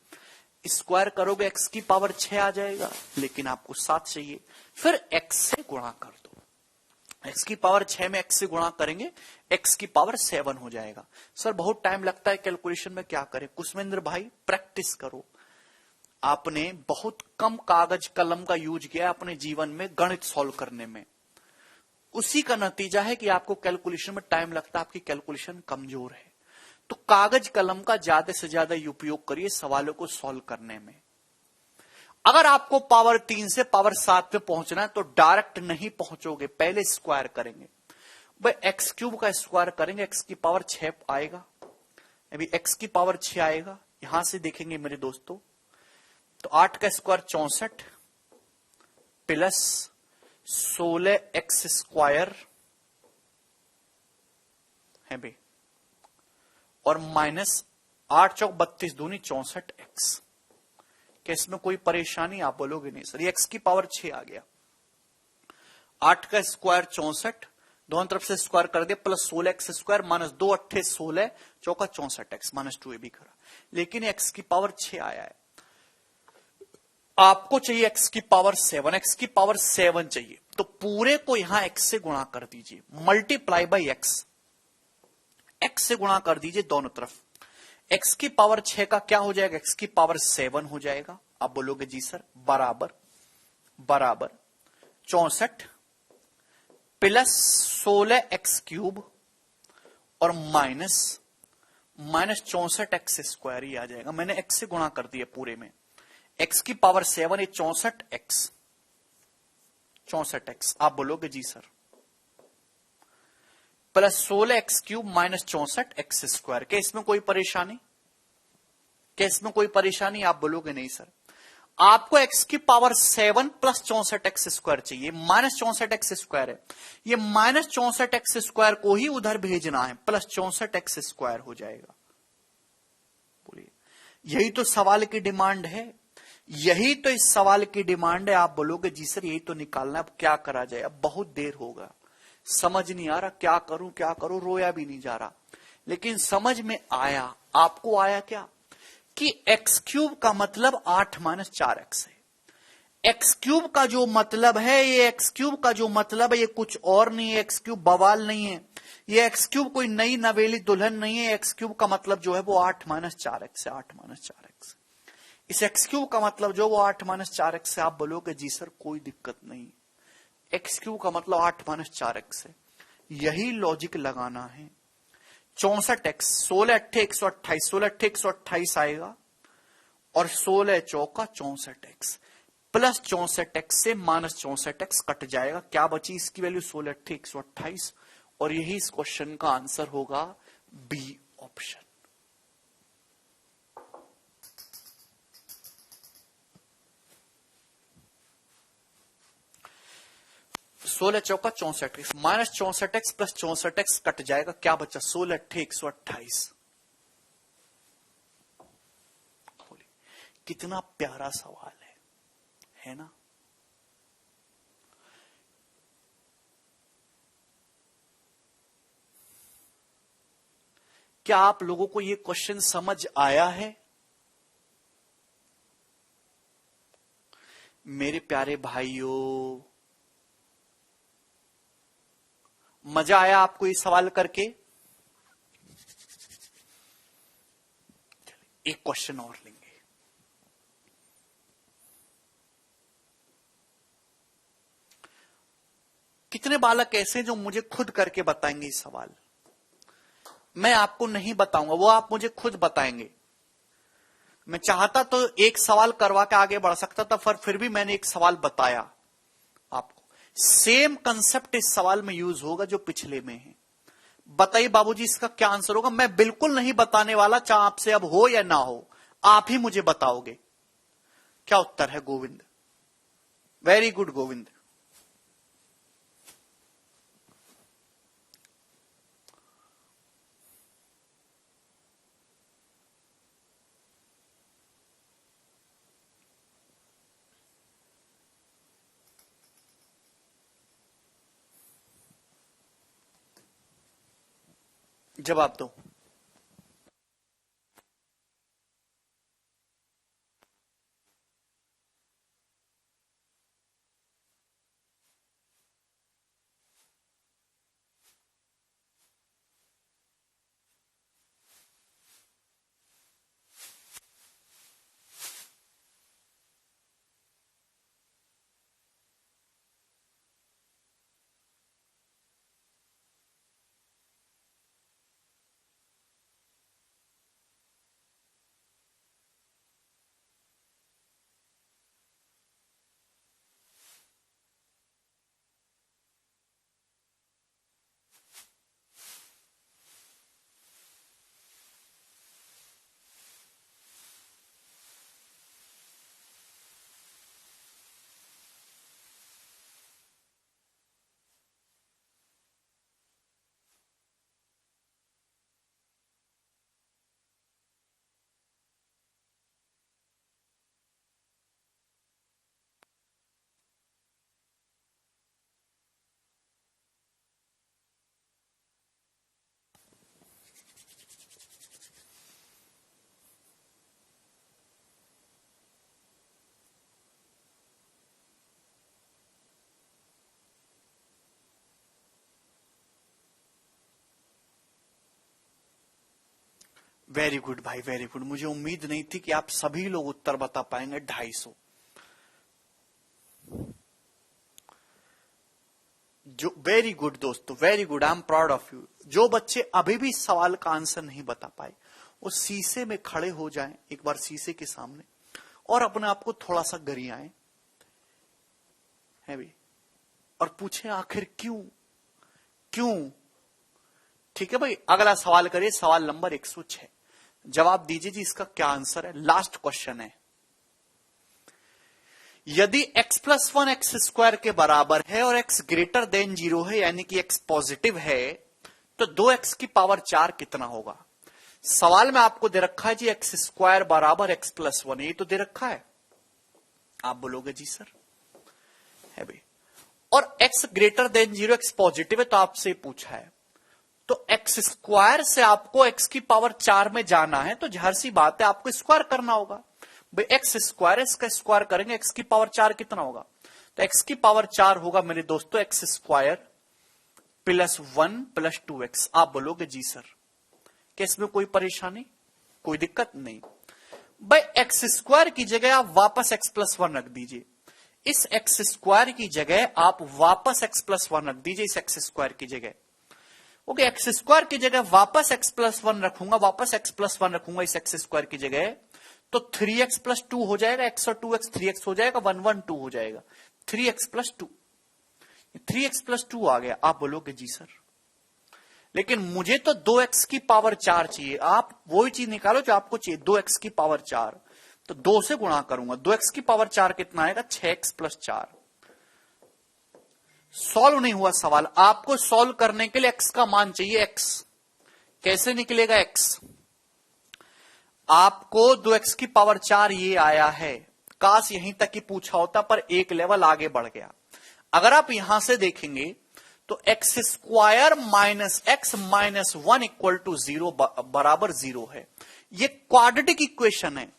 स्क्वायर करोगे एक्स की पावर 6 आ जाएगा, लेकिन आपको 7 चाहिए, फिर एक्स से गुणा कर दो। एक्स की पावर 6 में एक्स से गुणा करेंगे, एक्स की पावर 7 हो जाएगा। सर बहुत टाइम लगता है कैलकुलेशन में, क्या करें? कुशमेंद्र भाई प्रैक्टिस करो। आपने बहुत कम कागज कलम का यूज किया अपने जीवन में गणित सॉल्व करने में, उसी का नतीजा है कि आपको कैलकुलेशन में टाइम लगता है, आपकी कैलकुलेशन कमजोर है। तो कागज कलम का ज्यादा से ज्यादा उपयोग करिए सवालों को सॉल्व करने में। अगर आपको पावर 3 से पावर 7 पे पहुंचना है तो डायरेक्ट नहीं पहुंचोगे, पहले स्क्वायर करेंगे। भाई एक्स क्यूब का स्क्वायर करेंगे, एक्स की पावर 6 आएगा, अभी एक्स की पावर 6 आएगा। यहां से देखेंगे मेरे दोस्तों तो 8 का स्क्वायर 64 प्लस 16x स्क्वायर है भाई, और माइनस 8 चौक 32 दूनी 64x। क्या इसमें कोई परेशानी? आप बोलोगे नहीं सर, ये x की पावर 6 आ गया। 8 का स्क्वायर 64, दोनों तरफ से स्क्वायर कर दिया, प्लस 16x स्क्वायर माइनस 2 अट्ठे 16 चौका 64x माइनस 2 भी करा, लेकिन x की पावर 6 आया है। आपको चाहिए x की पावर 7, x की पावर 7 चाहिए तो पूरे को यहां x से गुणा कर दीजिए, मल्टीप्लाई बाई x, x से गुणा कर दीजिए दोनों तरफ। x की पावर 6 का क्या हो जाएगा? x की पावर 7 हो जाएगा। आप बोलोगे जी सर, बराबर बराबर 64 प्लस 16x क्यूब और माइनस 64x स्क्वायर ही आ जाएगा। मैंने x से गुणा कर दिया पूरे में, x की पावर 7 है 64x। आप बोलोगे जी sir, plus 16x cube minus 64x square. क्या इसमें कोई परेशानी? क्या इसमें कोई परेशानी? आप बोलोगे नहीं सर। आपको x की पावर 7 प्लस 64x स्क्वायर चाहिए, माइनस 64x स्क्वायर है, ये माइनस 64x स्क्वायर को ही उधर भेजना है, प्लस 64x स्क्वायर हो जाएगा। बोलिए, यही तो सवाल की डिमांड है, यही तो इस सवाल की डिमांड है। आप बोलोगे जी सर यही तो निकालना, अब क्या करा जाए? अब बहुत देर होगा, समझ नहीं आ रहा क्या करूं क्या करूं, रोया भी नहीं जा रहा। लेकिन समझ में आया। आपको आया क्या कि एक्स क्यूब का मतलब 8 माइनस 4x है। एक्स क्यूब का जो मतलब है, ये एक्स क्यूब का जो मतलब है ये कुछ और नहीं है। एक्स क्यूब बवाल नहीं है, ये एक्स क्यूब कोई नई नवेली दुल्हन नहीं है। एक्स क्यूब का मतलब जो है वो 8 माइनस 4x है, 8 माइनस 4x। इस एक्स क्यूब का मतलब जो वो 8 माइनस 4x से। आप बोलोगे जी सर कोई दिक्कत नहीं, एक्स क्यूब का मतलब 8 माइनस 4x है, यही लॉजिक लगाना है। 64x, 16 अट्ठे 128, 16 अट्ठे 128 आएगा, और 16 चौका 64x प्लस 64x से माइनस 64x कट जाएगा। क्या बची इसकी वैल्यू? 16 अट्ठे 128, और यही इस क्वेश्चन का आंसर होगा बी ऑप्शन। 16 चौका 64x minus 64x plus 64x cut जाएगा, क्या बचा? 16 अट्ठे 128। कितना प्यारा सवाल है ना? क्या आप लोगों को यह क्वेश्चन समझ आया है? मेरे प्यारे भाइयों, मजा आया आपको ये सवाल करके? एक क्वेश्चन और लेंगे। कितने बालक ऐसे जो मुझे खुद करके बताएंगे ये सवाल? मैं आपको नहीं बताऊंगा, वो आप मुझे खुद बताएंगे। मैं चाहता तो एक सवाल करवा के आगे बढ़ सकता था, पर फिर भी मैंने एक सवाल बताया आपको। सेम कंसेप्ट इस सवाल में यूज होगा जो पिछले में है। बताइए बाबूजी इसका क्या आंसर होगा? मैं बिल्कुल नहीं बताने वाला, चाहे आपसे अब हो या ना हो, आप ही मुझे बताओगे। क्या उत्तर है गोविंद? Very good Govind. जवाब दो। वेरी गुड भाई, वेरी गुड। मुझे उम्मीद नहीं थी कि आप सभी लोग उत्तर बता पाएंगे। 250। जो वेरी गुड दोस्तों, very good, I am proud of you. जो बच्चे अभी भी सवाल का आंसर नहीं बता पाए, वो शीशे में खड़े हो जाएं एक बार शीशे के सामने और अपने आप को थोड़ा सा गरियाएं, है भी, और पूछें आखिर क्यों क्यों। ठीक है भाई, अगला सवाल करिए, सवाल नंबर 106। जवाब दीजिए जी, इसका क्या आंसर है? लास्ट क्वेश्चन है। यदि x प्लस 1 एक्स स्क्वायर के बराबर है और x ग्रेटर देन 0 है, यानी कि x पॉजिटिव है, तो 2x की पावर 4 कितना होगा? सवाल में आपको दे रखा है जी एक्स स्क्वायर बराबर x प्लस 1, ये तो दे रखा है। आप बोलोगे जी सर, है भाई, और x greater than 0, x positive है, तो आपसे पूछा है तो एक्स स्क्वायर से आपको x की पावर 4 में जाना है, तो जाहिर सी बात है आपको स्क्वायर करना होगा। भाई एक्स स्क्वायर, इसका स्क्वायर करेंगे, एक्स की पावर 4 कितना होगा? तो एक्स की पावर 4 होगा मेरे दोस्तों x square plus 1 plus 2x। आप बोलोगे जी सर, क्या इसमें कोई परेशानी, कोई दिक्कत नहीं? भाई एक्स स्क्वायर की जगह आप वापस x प्लस 1 रख दीजिए। इस एक्स स्क्वायर की जगह आप वापस x प्लस 1 रख दीजिए, इस एक्स स्क्वायर की जगह। ओके, एक्स स्क्वायर की जगह वापस x प्लस 1 रखूंगा, वापस x प्लस 1 रखूंगा इस एक्स स्क्वायर की जगह, तो 3x प्लस 2 हो जाएगा, x और 2x 3x हो जाएगा, 1 1 2 हो जाएगा, 3x प्लस 2, 3x प्लस 2 आ गया। आप बोलोगे जी सर, लेकिन मुझे तो 2x की पावर 4 चाहिए। आप वही चीज निकालो जो आपको चाहिए, 2x की पावर 4, तो 2 से गुणा करूंगा, 2x की पावर 4 कितना आएगा? 6x plus 4। सॉल्व नहीं हुआ सवाल, आपको सॉल्व करने के लिए x का मान चाहिए। x कैसे निकलेगा? x आपको 2x की पावर 4 ये आया है, काश यहीं तक ही पूछा होता, पर एक लेवल आगे बढ़ गया। अगर आप यहां से देखेंगे तो X square minus X minus 1 equal to 0 बराबर 0 है। ये क्वाड्रेटिक इक्वेशन है,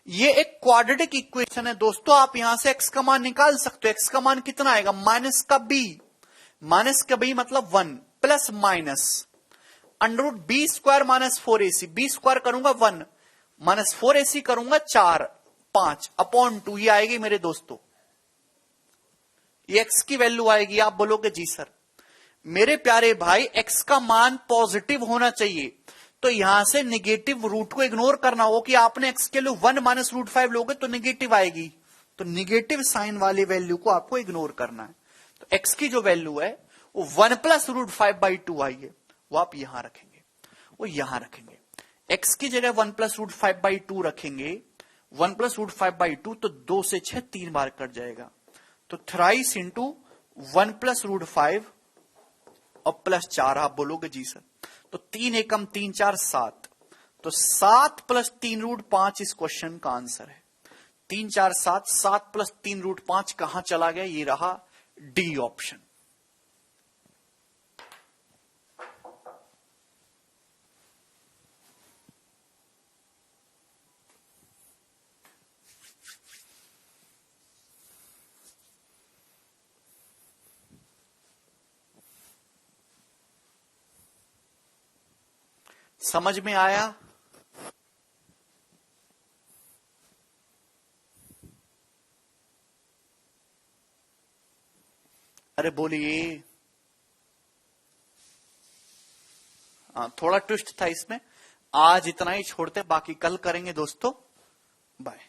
ये एक क्वाड्रेटिक इक्वेशन है दोस्तों। आप यहां से x का मान निकाल सकते हो। x का मान कितना आएगा? माइनस का b, माइनस का b मतलब 1, plus minus under root B square minus 4ac, B square करूंगा 1 माइनस 4ac करूंगा 4 5 अपॉन 2, ये आएगी मेरे दोस्तों, ये x की वैल्यू आएगी। आप बोलोगे जी सर। मेरे प्यारे भाई x का मान पॉजिटिव होना चाहिए, तो यहां से निगेटिव रूट को इग्नोर करना हो कि आपने x के लिए 1 माइनस रूट 5 लोगे तो निगेटिव आएगी, तो निगेटिव साइन वाली वैल्यू को आपको इग्नोर करना है। तो x की जो वैल्यू है वो 1 प्लस रूट 5/2 आई है, वो आप यहां रखेंगे, वो यहां रखेंगे। x की जगह 1 प्लस रूट 5/2 रखेंगे, 1 प्लस रूट 5/2 तो 2 से 6 3 बार कट जाएगा, तो थ्राइस इंटू 1 प्लस रूट 5 और प्लस 4, आप बोलोगे जी सर। तो 3 एकम 3 4 7, तो 7 प्लस 3 रूट 5 इस क्वेश्चन का आंसर है। 3 4 7, 7 प्लस 3 रूट 5 कहां चला गया, ये रहा डी ऑप्शन। समझ में आया? अरे बोलिए। थोड़ा ट्विस्ट था इसमें, आज इतना ही छोड़ते, बाकी कल करेंगे दोस्तों। बाय।